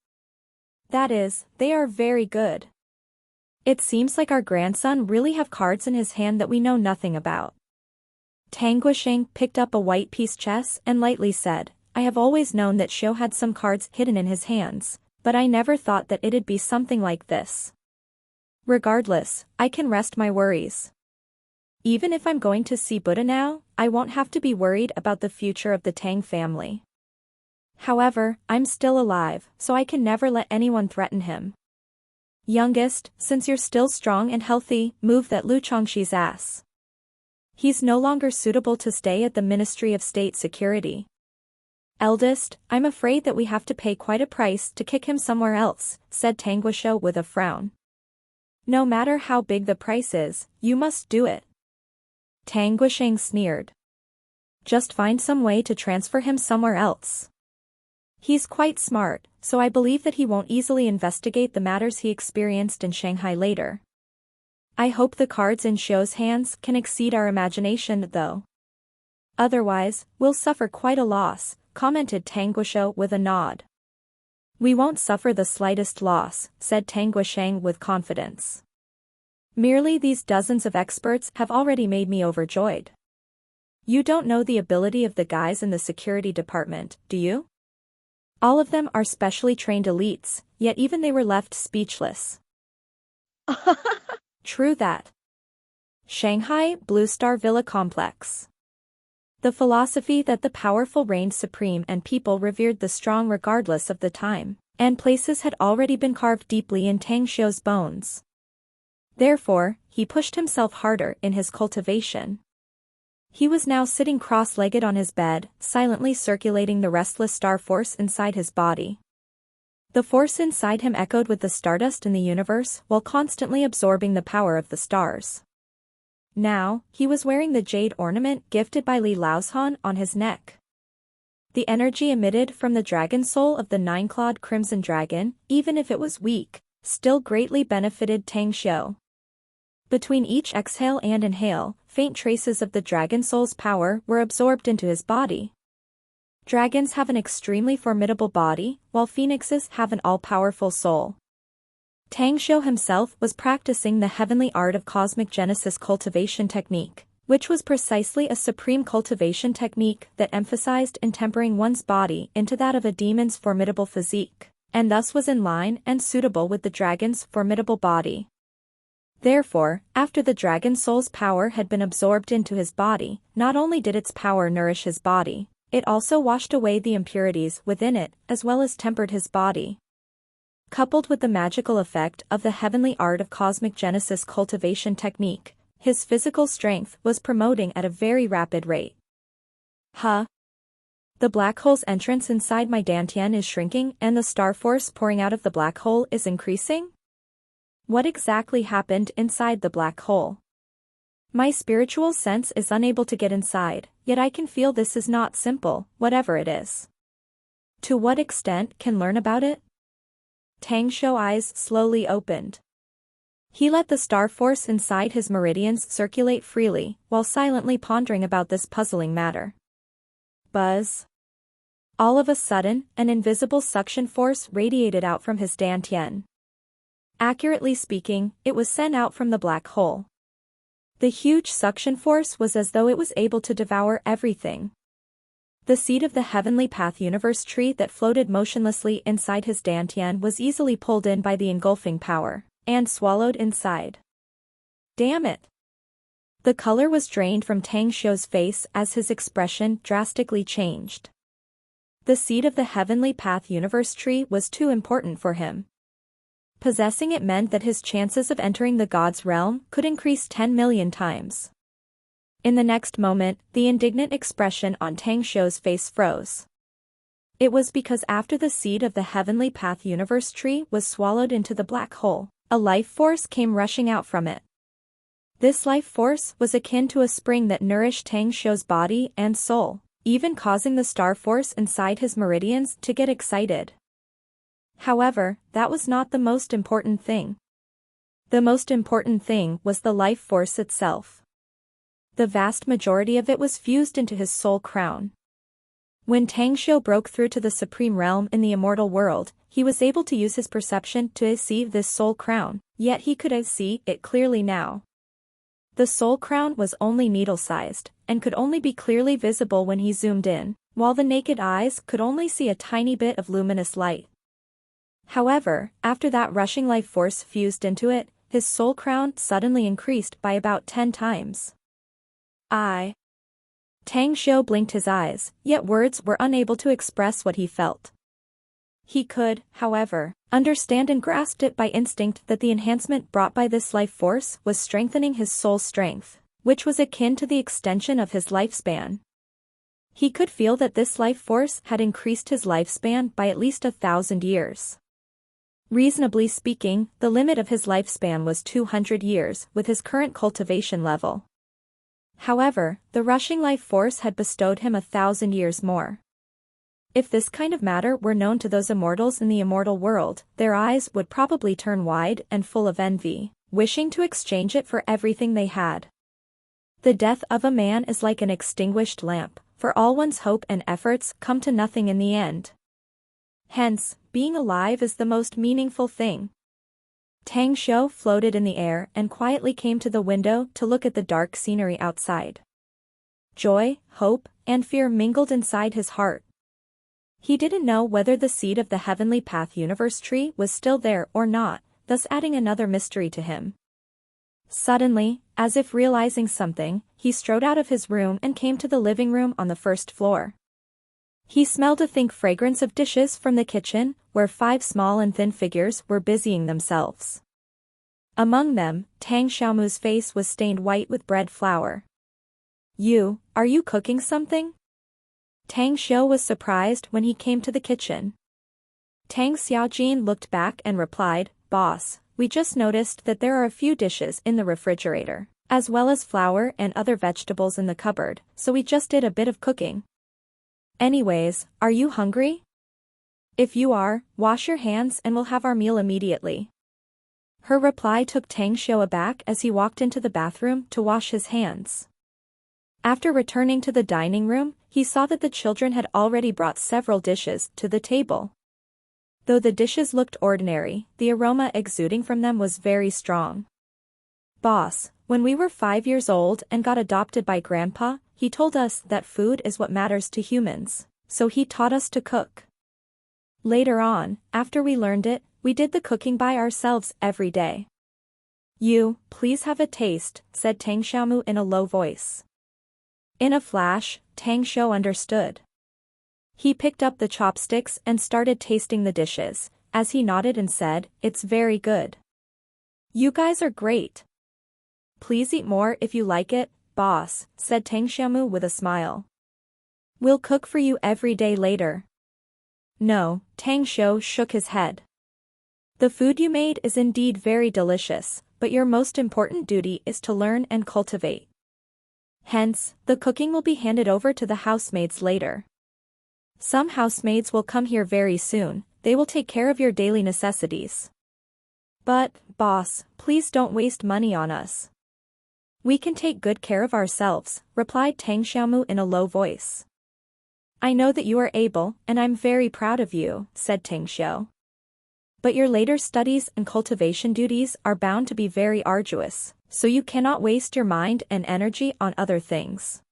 That is, they are very good. It seems like our grandson really have cards in his hand that we know nothing about. Tang Guoxing picked up a white piece chess and lightly said, I have always known that Xiu had some cards hidden in his hands, but I never thought that it'd be something like this. Regardless, I can rest my worries. Even if I'm going to see Buddha now, I won't have to be worried about the future of the Tang family. However, I'm still alive, so I can never let anyone threaten him. Youngest, since you're still strong and healthy, move that Lu Chengxi's ass. He's no longer suitable to stay at the Ministry of State Security. Eldest, I'm afraid that we have to pay quite a price to kick him somewhere else, said Tang Guoxiu with a frown. No matter how big the price is, you must do it. Tang Guoxing sneered. Just find some way to transfer him somewhere else. He's quite smart, so I believe that he won't easily investigate the matters he experienced in Shanghai later. I hope the cards in Xiu's hands can exceed our imagination though. Otherwise, we'll suffer quite a loss, commented Tang Guoxiu with a nod. We won't suffer the slightest loss, said Tang Guoxing with confidence. Merely these dozens of experts have already made me overjoyed. You don't know the ability of the guys in the security department, do you? All of them are specially trained elites, yet even they were left speechless. True that. Shanghai Blue Star Villa Complex. The philosophy that the powerful reigned supreme and people revered the strong regardless of the time and places had already been carved deeply in Tang Xiu's bones. Therefore, he pushed himself harder in his cultivation. He was now sitting cross-legged on his bed, silently circulating the restless star force inside his body. The force inside him echoed with the stardust in the universe while constantly absorbing the power of the stars. Now, he was wearing the jade ornament gifted by Li Laozhan on his neck. The energy emitted from the dragon soul of the nine-clawed crimson dragon, even if it was weak, still greatly benefited Tang Xiu. Between each exhale and inhale, faint traces of the dragon soul's power were absorbed into his body. Dragons have an extremely formidable body, while phoenixes have an all-powerful soul. Tang Xiu himself was practicing the heavenly art of cosmic genesis cultivation technique, which was precisely a supreme cultivation technique that emphasized intempering one's body into that of a demon's formidable physique, and thus was in line and suitable with the dragon's formidable body. Therefore, after the dragon soul's power had been absorbed into his body, not only did its power nourish his body, it also washed away the impurities within it, as well as tempered his body. Coupled with the magical effect of the heavenly art of cosmic genesis cultivation technique, his physical strength was promoting at a very rapid rate. Huh? The black hole's entrance inside my dantian is shrinking and the star force pouring out of the black hole is increasing? What exactly happened inside the black hole? My spiritual sense is unable to get inside, yet I can feel this is not simple, whatever it is. To what extent can learn about it? Tang Xiu's eyes slowly opened. He let the star force inside his meridians circulate freely, while silently pondering about this puzzling matter. Buzz. All of a sudden, an invisible suction force radiated out from his dantian. Accurately speaking, it was sent out from the black hole. The huge suction force was as though it was able to devour everything. The seed of the heavenly path universe tree that floated motionlessly inside his dantian was easily pulled in by the engulfing power, and swallowed inside. Damn it! The color was drained from Tang Xiu's face as his expression drastically changed. The seed of the heavenly path universe tree was too important for him. Possessing it meant that his chances of entering the god's realm could increase 10 million times. In the next moment, the indignant expression on Tang Xiu's face froze. It was because after the seed of the heavenly path universe tree was swallowed into the black hole, a life force came rushing out from it. This life force was akin to a spring that nourished Tang Xiu's body and soul, even causing the star force inside his meridians to get excited. However, that was not the most important thing. The most important thing was the life force itself. The vast majority of it was fused into his soul crown. When Tang Xiu broke through to the supreme realm in the immortal world, he was able to use his perception to see this soul crown, yet he could see it clearly now. The soul crown was only needle-sized, and could only be clearly visible when he zoomed in, while the naked eyes could only see a tiny bit of luminous light. However, after that rushing life force fused into it, his soul crown suddenly increased by about 10 times. Tang Xiu blinked his eyes, yet words were unable to express what he felt. He could, however, understand and grasped it by instinct that the enhancement brought by this life force was strengthening his soul strength, which was akin to the extension of his lifespan. He could feel that this life force had increased his lifespan by at least 1,000 years. Reasonably speaking, the limit of his lifespan was 200 years with his current cultivation level. However, the rushing life force had bestowed him 1,000 years more. If this kind of matter were known to those immortals in the immortal world, their eyes would probably turn wide and full of envy, wishing to exchange it for everything they had. The death of a man is like an extinguished lamp, for all one's hope and efforts come to nothing in the end. Hence, being alive is the most meaningful thing. Tang Xiu floated in the air and quietly came to the window to look at the dark scenery outside. Joy, hope, and fear mingled inside his heart. He didn't know whether the seed of the heavenly path universe tree was still there or not, thus adding another mystery to him. Suddenly, as if realizing something, he strode out of his room and came to the living room on the first floor. He smelled a thick fragrance of dishes from the kitchen, where 5 small and thin figures were busying themselves. Among them, Tang Xiaomu's face was stained white with bread flour. Are you cooking something? Tang Xiu was surprised when he came to the kitchen. Tang Xiaojin looked back and replied, Boss, we just noticed that there are a few dishes in the refrigerator, as well as flour and other vegetables in the cupboard, so we just did a bit of cooking. Anyways, are you hungry? If you are, wash your hands and we'll have our meal immediately. Her reply took Tang Xiu aback as he walked into the bathroom to wash his hands. After returning to the dining room, he saw that the children had already brought several dishes to the table. Though the dishes looked ordinary, the aroma exuding from them was very strong. Boss, when we were 5 years old and got adopted by Grandpa, he told us that food is what matters to humans, so he taught us to cook. Later on, after we learned it, we did the cooking by ourselves every day. Please have a taste, said Tang Xiaomu in a low voice. In a flash, Tang Xiu understood. He picked up the chopsticks and started tasting the dishes, as he nodded and said, It's very good. You guys are great. Please eat more if you like it, boss, said Tang Xiaomu with a smile. We'll cook for you every day later. No, Tang Xiu shook his head. The food you made is indeed very delicious, but your most important duty is to learn and cultivate. Hence, the cooking will be handed over to the housemaids later. Some housemaids will come here very soon, they will take care of your daily necessities. But, boss, please don't waste money on us. We can take good care of ourselves, replied Tang Xiaomu in a low voice. I know that you are able, and I'm very proud of you, said Tang Xiu. But your later studies and cultivation duties are bound to be very arduous, so you cannot waste your mind and energy on other things.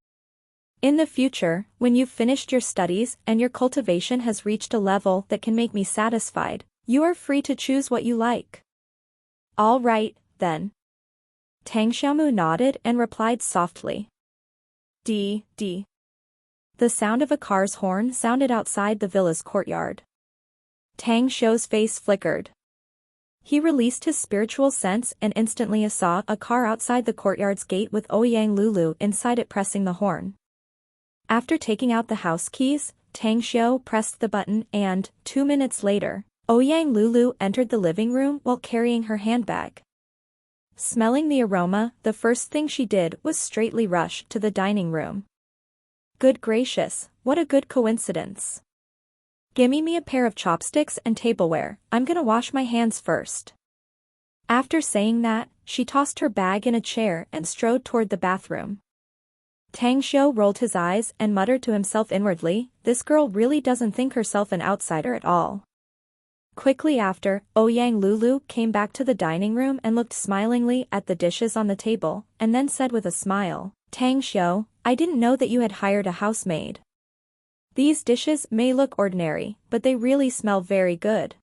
In the future, when you've finished your studies and your cultivation has reached a level that can make me satisfied, you are free to choose what you like. All right, then. Tang Xiaomu nodded and replied softly. D. The sound of a car's horn sounded outside the villa's courtyard. Tang Xiu's face flickered. He released his spiritual sense and instantly saw a car outside the courtyard's gate with Ouyang Lulu inside it pressing the horn. After taking out the house keys, Tang Xiu pressed the button and, 2 minutes later, Ouyang Lulu entered the living room while carrying her handbag. Smelling the aroma, the first thing she did was straightly rush to the dining room. Good gracious, what a good coincidence. Gimme me a pair of chopsticks and tableware, I'm gonna wash my hands first. After saying that, she tossed her bag in a chair and strode toward the bathroom. Tang Xiu rolled his eyes and muttered to himself inwardly, this girl really doesn't think herself an outsider at all. Quickly after, Ouyang Lulu came back to the dining room and looked smilingly at the dishes on the table, and then said with a smile, Tang Xiu, I didn't know that you had hired a housemaid. These dishes may look ordinary, but they really smell very good.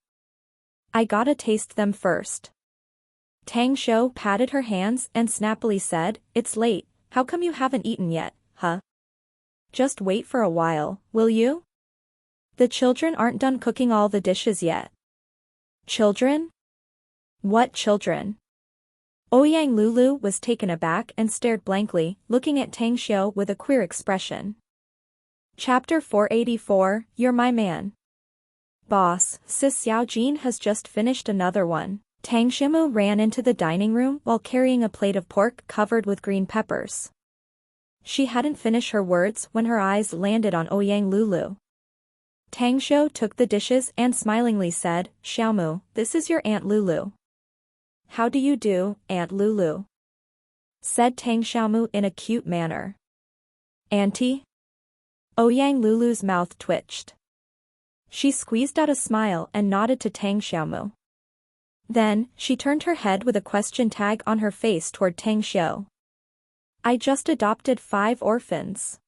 I gotta taste them first. Tang Xiu patted her hands and snappily said, It's late, how come you haven't eaten yet, huh? Just wait for a while, will you? The children aren't done cooking all the dishes yet. Children? What children? Ouyang Lulu was taken aback and stared blankly, looking at Tang Xiu with a queer expression. Chapter 484, You're my man. Boss, Sis Xiaojin has just finished another one. Tang Xiu ran into the dining room while carrying a plate of pork covered with green peppers. She hadn't finished her words when her eyes landed on Ouyang Lulu. Tang Xiu took the dishes and smilingly said, Xiaomu, this is your Aunt Lulu. How do you do, Aunt Lulu? Said Tang Xiaomu in a cute manner. Auntie? Ouyang Lulu's mouth twitched. She squeezed out a smile and nodded to Tang Xiaomu. Then, she turned her head with a question tag on her face toward Tang Xiu. I just adopted 5 orphans.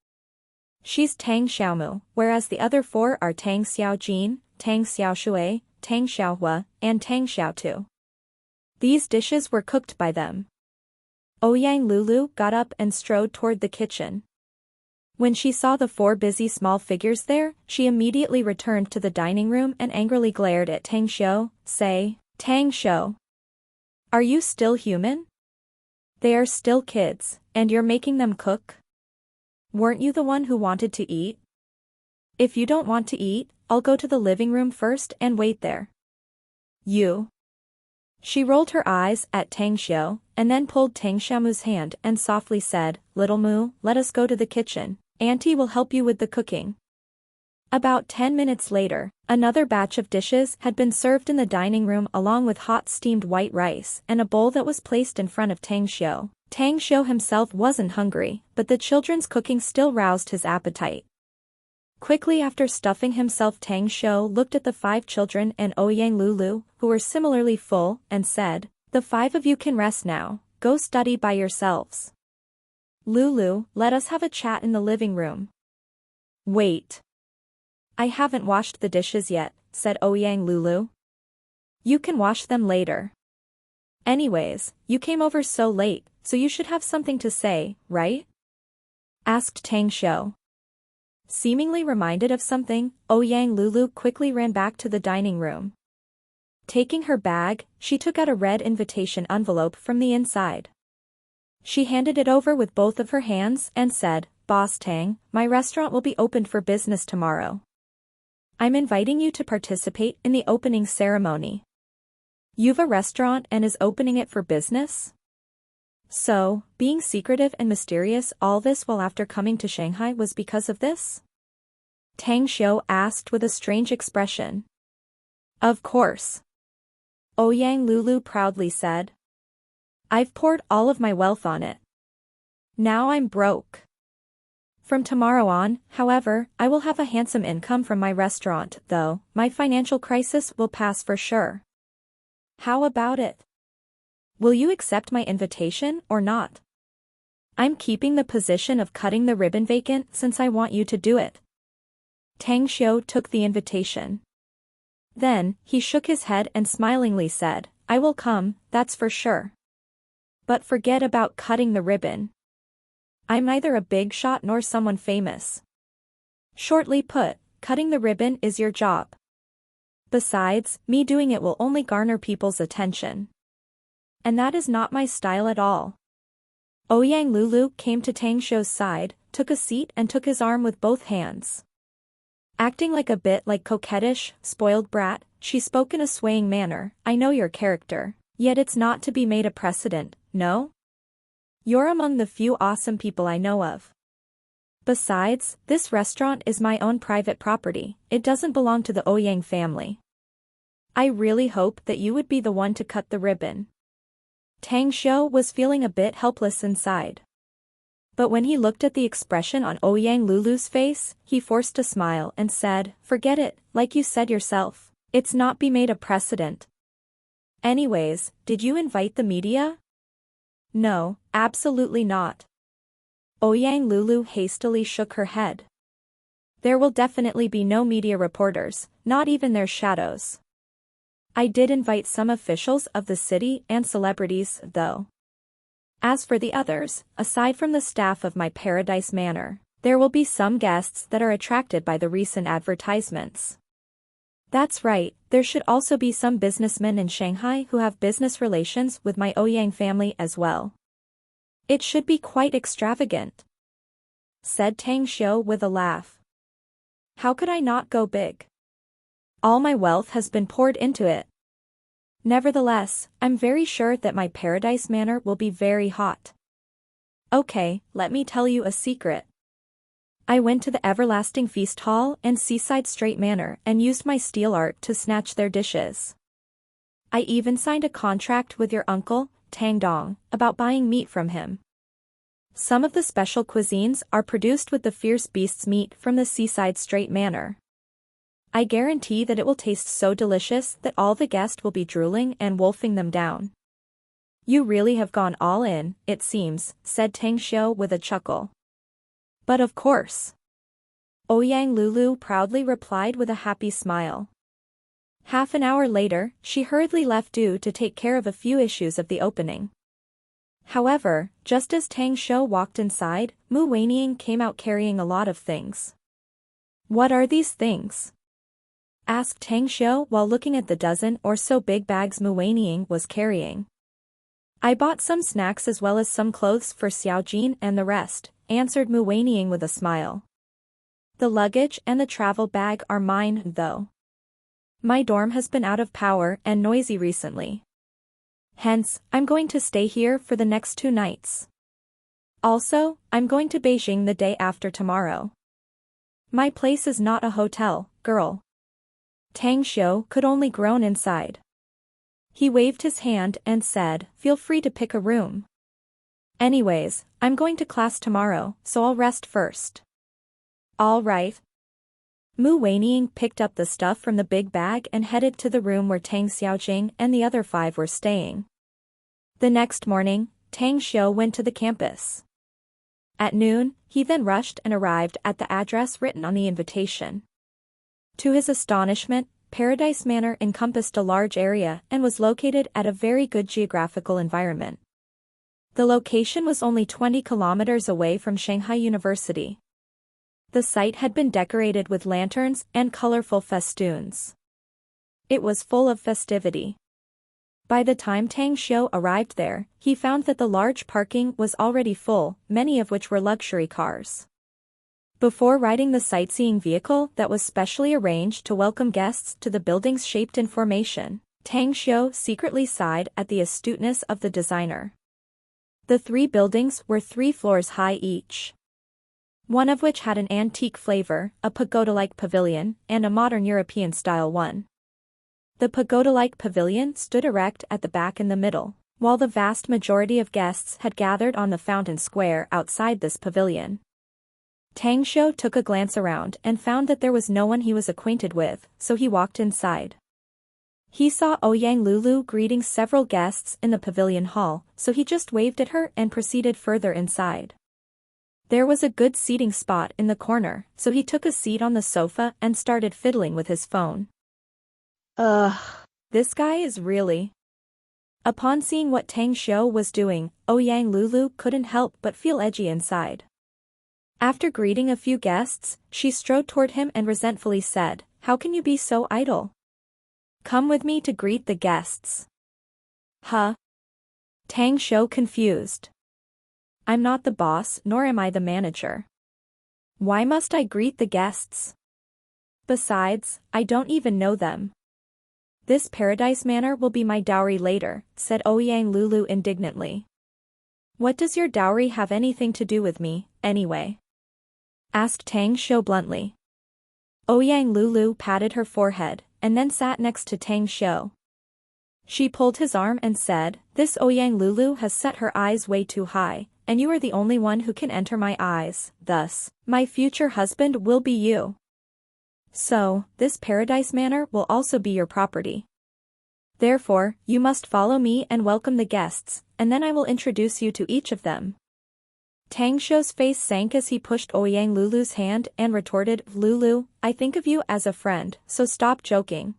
She's Tang Xiaomu, whereas the other 4 are Tang Xiaojin, Tang Xiaoshui, Tang Xiaohua, and Tang Xiaotu. These dishes were cooked by them. Ouyang Lulu got up and strode toward the kitchen. When she saw the 4 busy small figures there, she immediately returned to the dining room and angrily glared at Tang Xiu, say, Tang Xiu. Are you still human? They are still kids, and you're making them cook? Weren't you the one who wanted to eat? If you don't want to eat, I'll go to the living room first and wait there. You. She rolled her eyes at Tang Xiu, and then pulled Tang Xiaomu's hand and softly said, Little Mu, let us go to the kitchen. Auntie will help you with the cooking. About 10 minutes later, another batch of dishes had been served in the dining room along with hot steamed white rice and a bowl that was placed in front of Tang Xiu. Tang Xiu himself wasn't hungry, but the children's cooking still roused his appetite. Quickly after stuffing himself, Tang Xiu looked at the 5 children and Ouyang Lulu, who were similarly full, and said, The 5 of you can rest now, go study by yourselves. Lulu, let us have a chat in the living room. Wait. I haven't washed the dishes yet, said Ouyang Lulu. You can wash them later. Anyways, you came over so late, so you should have something to say, right? Asked Tang Xiu. Seemingly reminded of something, Ouyang Lulu quickly ran back to the dining room. Taking her bag, she took out a red invitation envelope from the inside. She handed it over with both of her hands and said, Boss Tang, my restaurant will be opened for business tomorrow. I'm inviting you to participate in the opening ceremony. You've a restaurant and is opening it for business? So, being secretive and mysterious all this while after coming to Shanghai was because of this? Tang Xiu asked with a strange expression. Of course. Ouyang Lulu proudly said. I've poured all of my wealth on it. Now I'm broke. From tomorrow on, however, I will have a handsome income from my restaurant, though, my financial crisis will pass for sure. How about it? Will you accept my invitation or not? I'm keeping the position of cutting the ribbon vacant since I want you to do it. Tang Xiu took the invitation. Then, he shook his head and smilingly said, I will come, that's for sure. But forget about cutting the ribbon. I'm neither a big shot nor someone famous. Shortly put, cutting the ribbon is your job. Besides, me doing it will only garner people's attention. And that is not my style at all. Ouyang Lulu came to Tang Xiu's side, took a seat and took his arm with both hands. Acting like a bit like coquettish, spoiled brat, she spoke in a swaying manner, I know your character, yet it's not to be made a precedent, no? You're among the few awesome people I know of. Besides, this restaurant is my own private property, it doesn't belong to the Ouyang family. I really hope that you would be the one to cut the ribbon. Tang Xiu was feeling a bit helpless inside. But when he looked at the expression on Ouyang Lulu's face, he forced a smile and said, Forget it, like you said yourself, it's not be made a precedent. Anyways, did you invite the media? No, absolutely not. Ouyang Lulu hastily shook her head. There will definitely be no media reporters, not even their shadows. I did invite some officials of the city and celebrities, though. As for the others, aside from the staff of my Paradise Manor, there will be some guests that are attracted by the recent advertisements. That's right, there should also be some businessmen in Shanghai who have business relations with my Ouyang family as well. It should be quite extravagant, said Tang Xiu with a laugh. How could I not go big? All my wealth has been poured into it. Nevertheless, I'm very sure that my Paradise Manor will be very hot. Okay, let me tell you a secret. I went to the Everlasting Feast Hall and Seaside Straight Manor and used my steel art to snatch their dishes. I even signed a contract with your uncle, Tang Dong, about buying meat from him. Some of the special cuisines are produced with the fierce beast's meat from the Seaside Straight Manor. I guarantee that it will taste so delicious that all the guests will be drooling and wolfing them down. You really have gone all in, it seems, said Tang Xiu with a chuckle. But of course. Ouyang Lulu proudly replied with a happy smile. Half an hour later, she hurriedly left due to take care of a few issues of the opening. However, just as Tang Xiu walked inside, Mu Weining came out carrying a lot of things. What are these things? Asked Tang Xiu while looking at the dozen or so big bags Mu Weining was carrying. I bought some snacks as well as some clothes for Xiao Jin and the rest, answered Mu Weining with a smile. The luggage and the travel bag are mine, though. My dorm has been out of power and noisy recently. Hence, I'm going to stay here for the next 2 nights. Also, I'm going to Beijing the day after tomorrow. My place is not a hotel, girl. Tang Xiu could only groan inside. He waved his hand and said, feel free to pick a room. Anyways, I'm going to class tomorrow, so I'll rest first. All right. Mu Weining picked up the stuff from the big bag and headed to the room where Tang Xiaojing and the other 5 were staying. The next morning, Tang Xiu went to the campus. At noon, he then rushed and arrived at the address written on the invitation. To his astonishment, Paradise Manor encompassed a large area and was located at a very good geographical environment. The location was only 20 kilometers away from Shanghai University. The site had been decorated with lanterns and colorful festoons. It was full of festivity. By the time Tang Xiu arrived there, he found that the large parking was already full, many of which were luxury cars. Before riding the sightseeing vehicle that was specially arranged to welcome guests to the buildings shaped in formation, Tang Xiu secretly sighed at the astuteness of the designer. The 3 buildings were 3 floors high each. One of which had an antique flavor, a pagoda-like pavilion, and a modern European-style one. The pagoda-like pavilion stood erect at the back in the middle, while the vast majority of guests had gathered on the fountain square outside this pavilion. Tang Xiu took a glance around and found that there was no one he was acquainted with, so he walked inside. He saw Ouyang Lulu greeting several guests in the pavilion hall, so he just waved at her and proceeded further inside. There was a good seating spot in the corner, so he took a seat on the sofa and started fiddling with his phone. This guy is really... Upon seeing what Tang Xiu was doing, Ouyang Lulu couldn't help but feel edgy inside. After greeting a few guests, she strode toward him and resentfully said, how can you be so idle? Come with me to greet the guests. Huh? Tang Xiu confused. I'm not the boss, nor am I the manager. Why must I greet the guests? Besides, I don't even know them. This Paradise Manor will be my dowry later, said Ouyang Lulu indignantly. What does your dowry have anything to do with me, anyway? Asked Tang Xiu bluntly. Ouyang Lulu patted her forehead, and then sat next to Tang Xiu. She pulled his arm and said, this Ouyang Lulu has set her eyes way too high, and you are the only one who can enter my eyes, thus, my future husband will be you. So, this Paradise Manor will also be your property. Therefore, you must follow me and welcome the guests, and then I will introduce you to each of them. Tang Xiu's face sank as he pushed Ouyang Lulu's hand and retorted, Lulu, I think of you as a friend, so stop joking.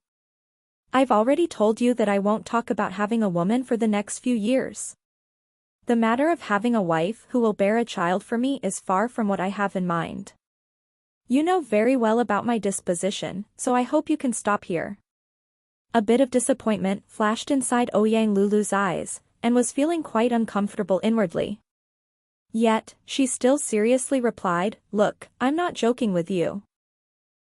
I've already told you that I won't talk about having a woman for the next few years. The matter of having a wife who will bear a child for me is far from what I have in mind. You know very well about my disposition, so I hope you can stop here. A bit of disappointment flashed inside Ouyang Lulu's eyes, and was feeling quite uncomfortable inwardly. Yet, she still seriously replied, look, I'm not joking with you.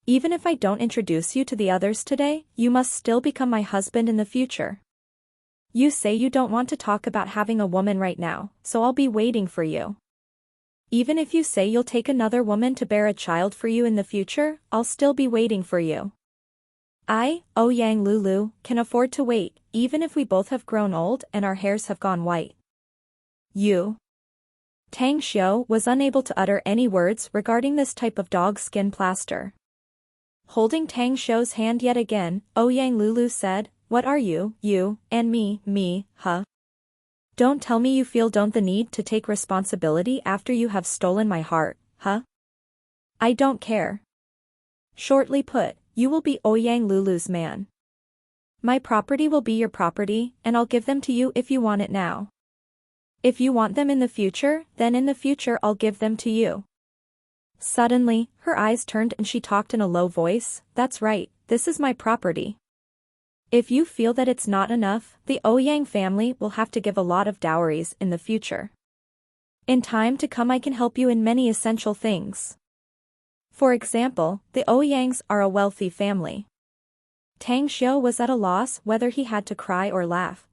Even if I don't introduce you to the others today, you must still become my husband in the future. You say you don't want to talk about having a woman right now, so I'll be waiting for you. Even if you say you'll take another woman to bear a child for you in the future, I'll still be waiting for you. I, Ouyang Lulu, can afford to wait, even if we both have grown old and our hairs have gone white. You. Tang Xiu was unable to utter any words regarding this type of dog skin plaster. Holding Tang Xiu's hand yet again, Ouyang Lulu said, what are you, and me, huh? Don't tell me you don't the need to take responsibility after you have stolen my heart, huh? I don't care. Shortly put, you will be Ouyang Lulu's man. My property will be your property, and I'll give them to you if you want it now. If you want them in the future, then in the future I'll give them to you. Suddenly, her eyes turned and she talked in a low voice, that's right, this is my property. If you feel that it's not enough, the Ouyang family will have to give a lot of dowries in the future. In time to come I can help you in many essential things. For example, the Ouyang's are a wealthy family. Tang Xiu was at a loss whether he had to cry or laugh.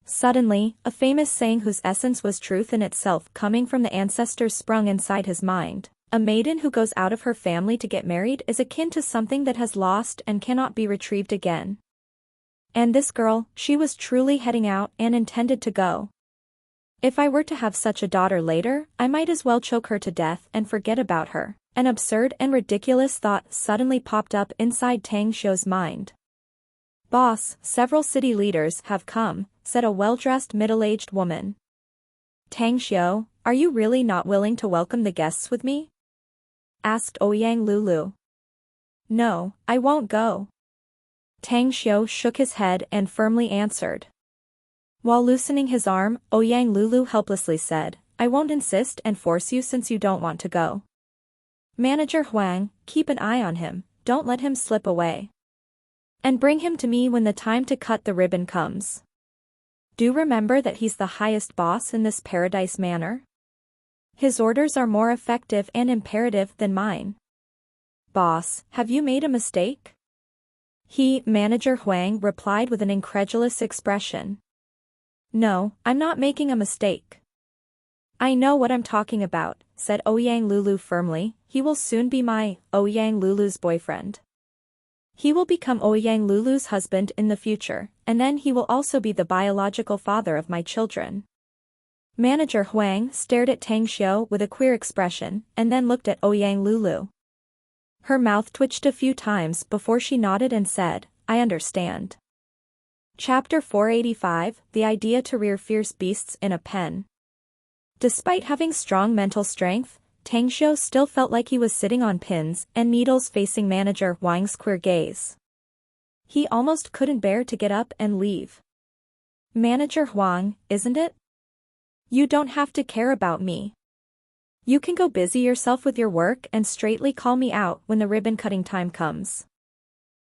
Suddenly, a famous saying whose essence was truth in itself coming from the ancestors sprung inside his mind. A maiden who goes out of her family to get married is akin to something that has lost and cannot be retrieved again. And this girl, she was truly heading out and intended to go. If I were to have such a daughter later, I might as well choke her to death and forget about her. An absurd and ridiculous thought suddenly popped up inside Tang Xiu's mind. Boss, several city leaders have come, said a well-dressed middle-aged woman. Tang Xiu, are you really not willing to welcome the guests with me? Asked Ouyang Lulu. No, I won't go. Tang Xiu shook his head and firmly answered. While loosening his arm, Ouyang Lulu helplessly said, I won't insist and force you since you don't want to go. Manager Huang, keep an eye on him, don't let him slip away. And bring him to me when the time to cut the ribbon comes. Do remember that he's the highest boss in this paradise manor. His orders are more effective and imperative than mine. Boss, have you made a mistake? Manager Huang replied with an incredulous expression. No, I'm not making a mistake. I know what I'm talking about, said Ouyang Lulu firmly. He will soon be my, Ouyang Lulu's boyfriend. He will become Ouyang Lulu's husband in the future, and then he will also be the biological father of my children. Manager Huang stared at Tang Xiu with a queer expression, and then looked at Ouyang Lulu. Her mouth twitched a few times before she nodded and said, I understand. Chapter 485, The Idea to Rear Fierce Beasts in a Pen. Despite having strong mental strength, Tang Xiu still felt like he was sitting on pins and needles facing Manager Huang's queer gaze. He almost couldn't bear to get up and leave. Manager Huang, isn't it? You don't have to care about me. You can go busy yourself with your work and straightly call me out when the ribbon-cutting time comes.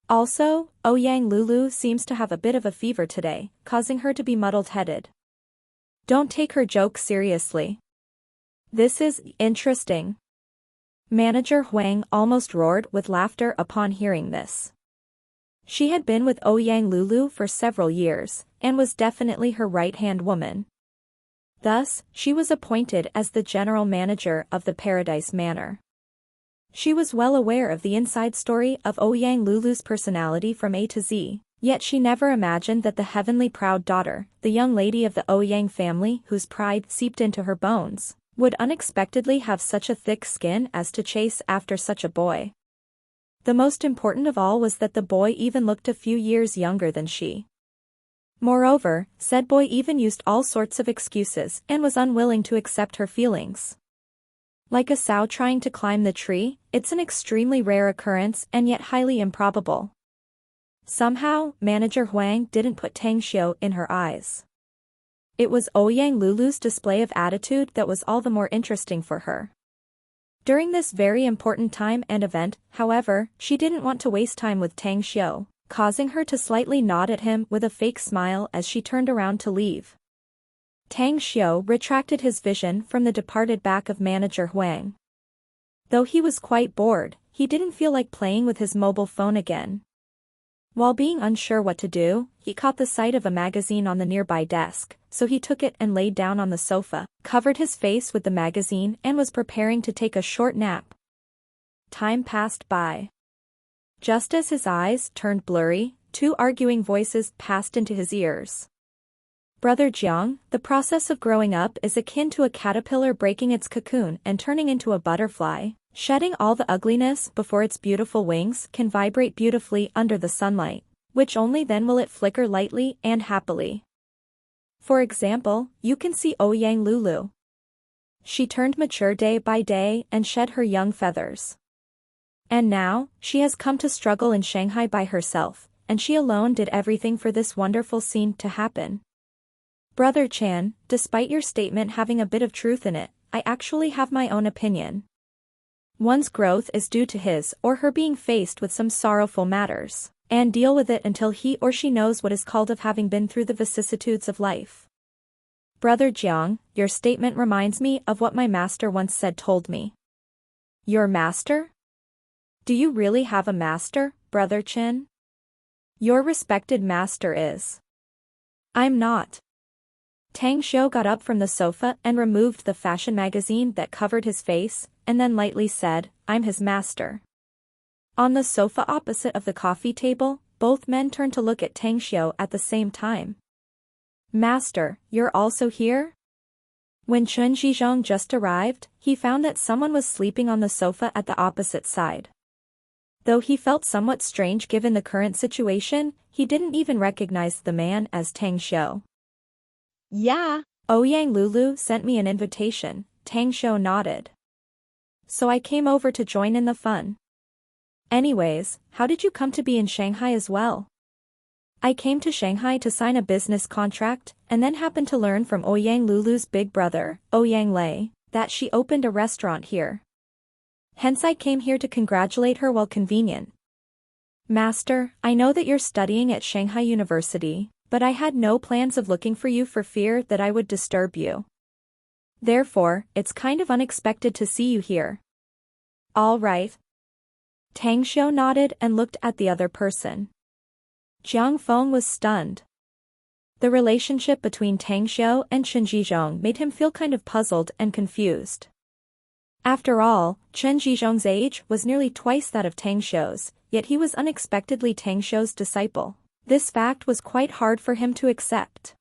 Also, Ouyang Lulu seems to have a bit of a fever today, causing her to be muddled-headed. Don't take her joke seriously. This is interesting. Manager Huang almost roared with laughter upon hearing this. She had been with Ouyang Lulu for several years, and was definitely her right-hand woman. Thus, she was appointed as the general manager of the Paradise Manor. She was well aware of the inside story of Ouyang Lulu's personality from A to Z, yet she never imagined that the heavenly proud daughter, the young lady of the Ouyang family whose pride seeped into her bones, would unexpectedly have such a thick skin as to chase after such a boy. The most important of all was that the boy even looked a few years younger than she. Moreover, said boy even used all sorts of excuses and was unwilling to accept her feelings. Like a sow trying to climb the tree, it's an extremely rare occurrence and yet highly improbable. Somehow, Manager Huang didn't put Tang Xiu in her eyes. It was Ouyang Lulu's display of attitude that was all the more interesting for her. During this very important time and event, however, she didn't want to waste time with Tang Xiu, causing her to slightly nod at him with a fake smile as she turned around to leave. Tang Xiu retracted his vision from the departed back of Manager Huang. Though he was quite bored, he didn't feel like playing with his mobile phone again. While being unsure what to do, he caught the sight of a magazine on the nearby desk, so he took it and laid down on the sofa, covered his face with the magazine and was preparing to take a short nap. Time passed by. Just as his eyes turned blurry, two arguing voices passed into his ears. Brother Jiang, the process of growing up is akin to a caterpillar breaking its cocoon and turning into a butterfly. Shedding all the ugliness before its beautiful wings can vibrate beautifully under the sunlight, which only then will it flicker lightly and happily. For example, you can see Ouyang Lulu. She turned mature day by day and shed her young feathers. And now, she has come to struggle in Shanghai by herself, and she alone did everything for this wonderful scene to happen. Brother Chan, despite your statement having a bit of truth in it, I actually have my own opinion. One's growth is due to his or her being faced with some sorrowful matters, and deal with it until he or she knows what is called of having been through the vicissitudes of life. Brother Jiang, your statement reminds me of what my master once told me. Your master? Do you really have a master, Brother Chin? Your respected master is. I'm not. Tang Xiu got up from the sofa and removed the fashion magazine that covered his face, and then lightly said, I'm his master. On the sofa opposite of the coffee table, both men turned to look at Tang Xiu at the same time. Master, you're also here? When Chen Zhizhong just arrived, he found that someone was sleeping on the sofa at the opposite side. Though he felt somewhat strange given the current situation, he didn't even recognize the man as Tang Xiu.
Yeah.
Ouyang Lulu sent me an invitation, Tang Xiu nodded. So I came over to join in the fun. Anyways, how did you come to be in Shanghai as well? I came to Shanghai to sign a business contract, and then happened to learn from Ouyang Lulu's big brother, Ouyang Lei, that she opened a restaurant here. Hence I came here to congratulate her while convenient. Master, I know that you're studying at Shanghai University, but I had no plans of looking for you for fear that I would disturb you. Therefore, it's kind of unexpected to see you here. All right. Tang Xiu nodded and looked at the other person. Jiang Feng was stunned. The relationship between Tang Xiu and Chen Zhizhong made him feel kind of puzzled and confused. After all, Chen Zhizhong's age was nearly twice that of Tang Xiu's, yet he was unexpectedly Tang Xiu's disciple. This fact was quite hard for him to accept.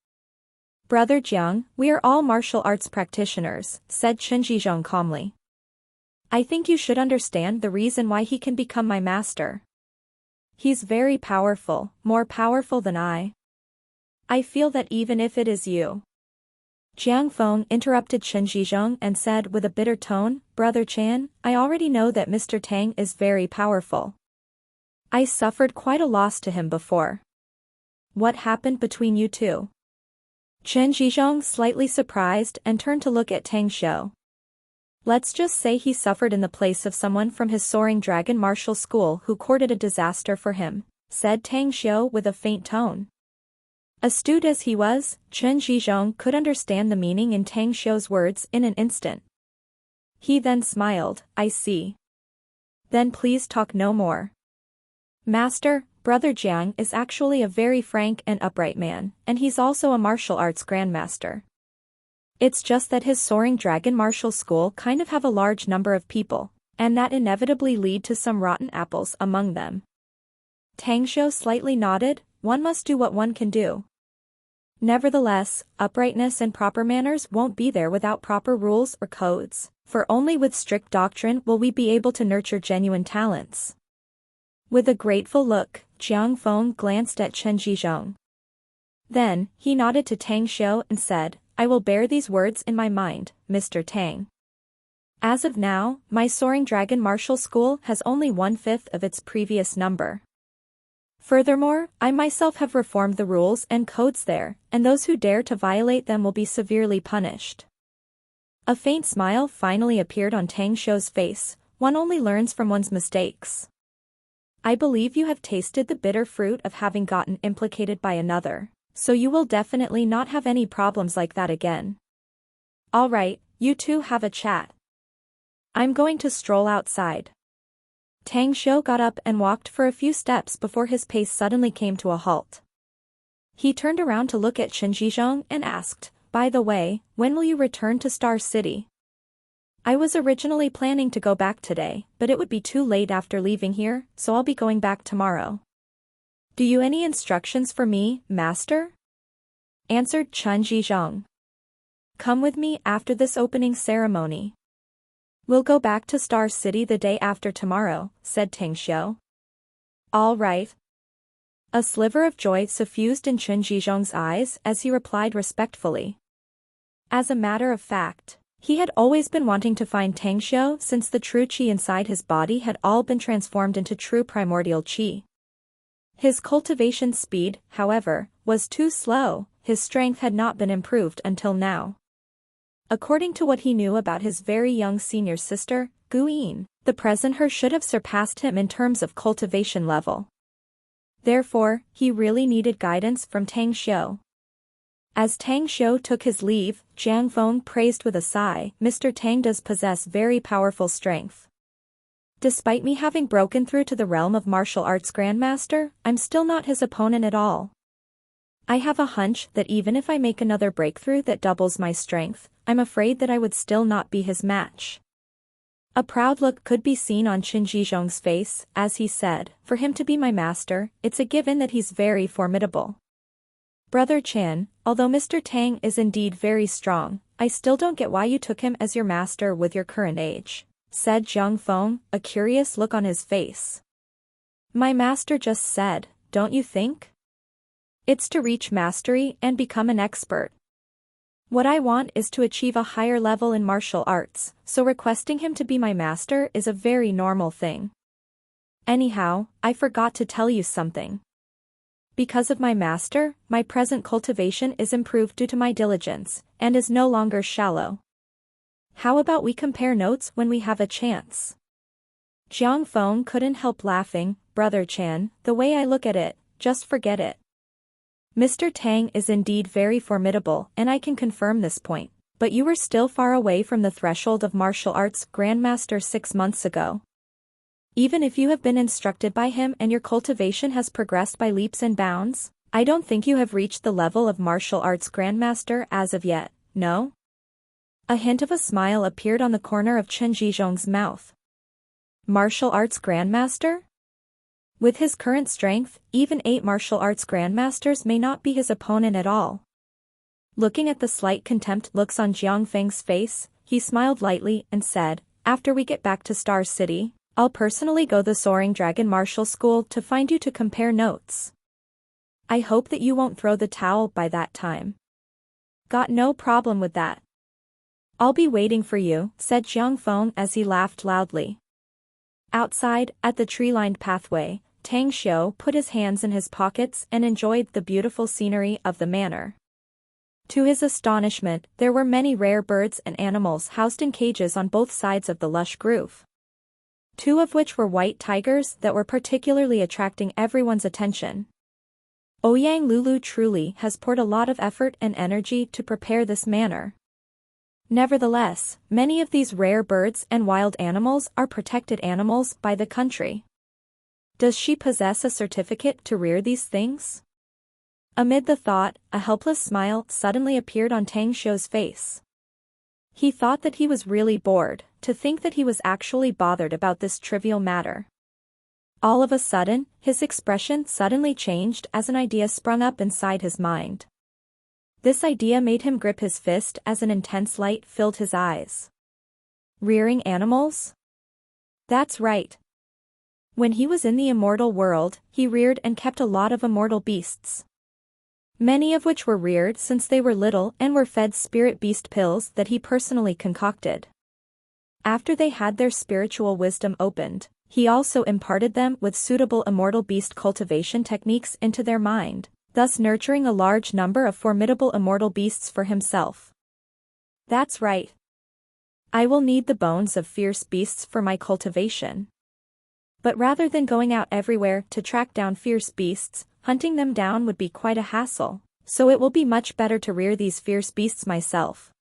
Brother Jiang, we are all martial arts practitioners, said Chen Zhizhong calmly. I think you should understand the reason why he can become my master. He's very powerful, more powerful than I. I feel that even if it is you. Jiang Feng interrupted Chen Zhizhong and said with a bitter tone, Brother Chan, I already know that Mr. Tang is very powerful. I suffered quite a loss to him before. What happened between you two? Chen Zhizhong slightly surprised and turned to look at Tang Xiu. Let's just say he suffered in the place of someone from his soaring dragon martial school who courted a disaster for him, said Tang Xiu with a faint tone. Astute as he was, Chen Zhizhong could understand the meaning in Tang Xiu's words in an instant. He then smiled, I see. Then please talk no more. Master, Brother Jiang is actually a very frank and upright man, and he's also a martial arts grandmaster. It's just that his soaring dragon martial school kind of have a large number of people, and that inevitably lead to some rotten apples among them. Tang Xiu slightly nodded, one must do what one can do. Nevertheless, uprightness and proper manners won't be there without proper rules or codes, for only with strict doctrine will we be able to nurture genuine talents. With a grateful look, Jiang Feng glanced at Chen Zhizhong. Then, he nodded to Tang Xiu and said, I will bear these words in my mind, Mr. Tang. As of now, my soaring dragon martial school has only 1/5 of its previous number. Furthermore, I myself have reformed the rules and codes there, and those who dare to violate them will be severely punished. A faint smile finally appeared on Tang Xiu's face, one only learns from one's mistakes. I believe you have tasted the bitter fruit of having gotten implicated by another, so you will definitely not have any problems like that again. All right, you two have a chat. I'm going to stroll outside. Tang Xiu got up and walked for a few steps before his pace suddenly came to a halt. He turned around to look at Chen Zhizhong and asked, by the way, when will you return to Star City? I was originally planning to go back today, but it would be too late after leaving here, so I'll be going back tomorrow. Do you any instructions for me, Master? Answered Chen Zhizhong. Come with me after this opening ceremony. We'll go back to Star City the day after tomorrow, said Tang Xiu. All right. A sliver of joy suffused in Chen Zhizhong's eyes as he replied respectfully. As a matter of fact, he had always been wanting to find Tang Xiu since the true qi inside his body had all been transformed into true primordial qi. His cultivation speed, however, was too slow, his strength had not been improved until now. According to what he knew about his very young senior sister, Gu Yin, the present her should have surpassed him in terms of cultivation level. Therefore, he really needed guidance from Tang Xiu. As Tang Xiu took his leave, Jiang Feng praised with a sigh, Mr. Tang does possess very powerful strength. Despite me having broken through to the realm of martial arts grandmaster, I'm still not his opponent at all. I have a hunch that even if I make another breakthrough that doubles my strength, I'm afraid that I would still not be his match. A proud look could be seen on Qin Jizhong's face, as he said, for him to be my master, it's a given that he's very formidable. Brother Qin, although Mr. Tang is indeed very strong, I still don't get why you took him as your master with your current age, said Jiang Feng, a curious look on his face. My master just said, don't you think? It's to reach mastery and become an expert. What I want is to achieve a higher level in martial arts, so requesting him to be my master is a very normal thing. Anyhow, I forgot to tell you something. Because of my master, my present cultivation is improved due to my diligence, and is no longer shallow. How about we compare notes when we have a chance? Jiang Feng couldn't help laughing, Brother Chan, the way I look at it, just forget it. Mr. Tang is indeed very formidable and I can confirm this point, but you were still far away from the threshold of martial arts grandmaster 6 months ago. Even if you have been instructed by him and your cultivation has progressed by leaps and bounds, I don't think you have reached the level of martial arts grandmaster as of yet, no? A hint of a smile appeared on the corner of Chen Jizhong's mouth. Martial arts grandmaster? With his current strength, even 8 martial arts grandmasters may not be his opponent at all. Looking at the slight contempt looks on Jiang Feng's face, he smiled lightly and said, after we get back to Star City, I'll personally go the Soaring Dragon Martial School to find you to compare notes. I hope that you won't throw the towel by that time. Got no problem with that. I'll be waiting for you, said Jiang Feng as he laughed loudly. Outside, at the tree-lined pathway, Tang Xiu put his hands in his pockets and enjoyed the beautiful scenery of the manor. To his astonishment, there were many rare birds and animals housed in cages on both sides of the lush grove. 2 of which were white tigers that were particularly attracting everyone's attention. Ouyang Lulu truly has poured a lot of effort and energy to prepare this manor. Nevertheless, many of these rare birds and wild animals are protected animals by the country. Does she possess a certificate to rear these things? Amid the thought, a helpless smile suddenly appeared on Tang Xiu's face. He thought that he was really bored, to think that he was actually bothered about this trivial matter. All of a sudden, his expression suddenly changed as an idea sprung up inside his mind. This idea made him grip his fist as an intense light filled his eyes. Rearing animals? That's right. When he was in the immortal world, he reared and kept a lot of immortal beasts. Many of which were reared since they were little and were fed spirit beast pills that he personally concocted. After they had their spiritual wisdom opened, he also imparted them with suitable immortal beast cultivation techniques into their mind, thus nurturing a large number of formidable immortal beasts for himself. That's right. I will need the bones of fierce beasts for my cultivation. But rather than going out everywhere to track down fierce beasts, hunting them down would be quite a hassle, so it will be much better to rear these fierce beasts myself.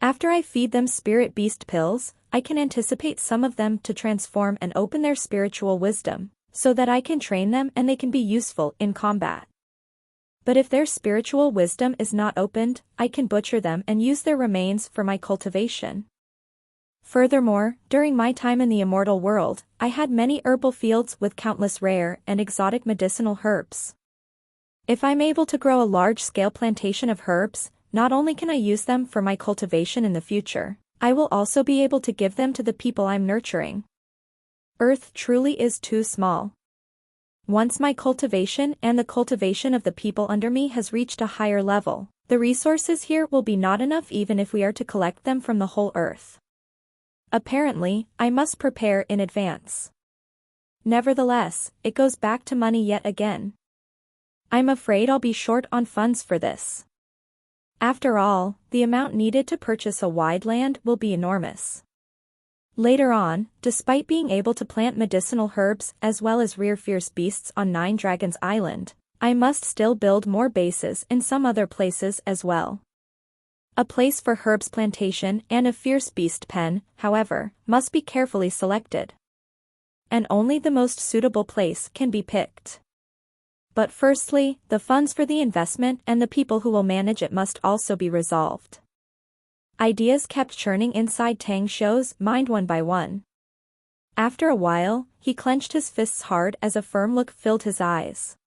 After I feed them spirit beast pills, I can anticipate some of them to transform and open their spiritual wisdom, so that I can train them and they can be useful in combat. But if their spiritual wisdom is not opened, I can butcher them and use their remains for my cultivation. Furthermore, during my time in the immortal world, I had many herbal fields with countless rare and exotic medicinal herbs. If I'm able to grow a large-scale plantation of herbs, not only can I use them for my cultivation in the future, I will also be able to give them to the people I'm nurturing. Earth truly is too small. Once my cultivation and the cultivation of the people under me has reached a higher level, the resources here will be not enough even if we are to collect them from the whole earth. Apparently, I must prepare in advance. Nevertheless, it goes back to money yet again. I'm afraid I'll be short on funds for this. After all, the amount needed to purchase a wide land will be enormous. Later on, despite being able to plant medicinal herbs as well as rear fierce beasts on 9 Dragons Island, I must still build more bases in some other places as well. A place for Herb's plantation and a fierce beast pen, however, must be carefully selected. And only the most suitable place can be picked. But firstly, the funds for the investment and the people who will manage it must also be resolved. Ideas kept churning inside Tang Xiu's mind one by one. After a while, he clenched his fists hard as a firm look filled his eyes.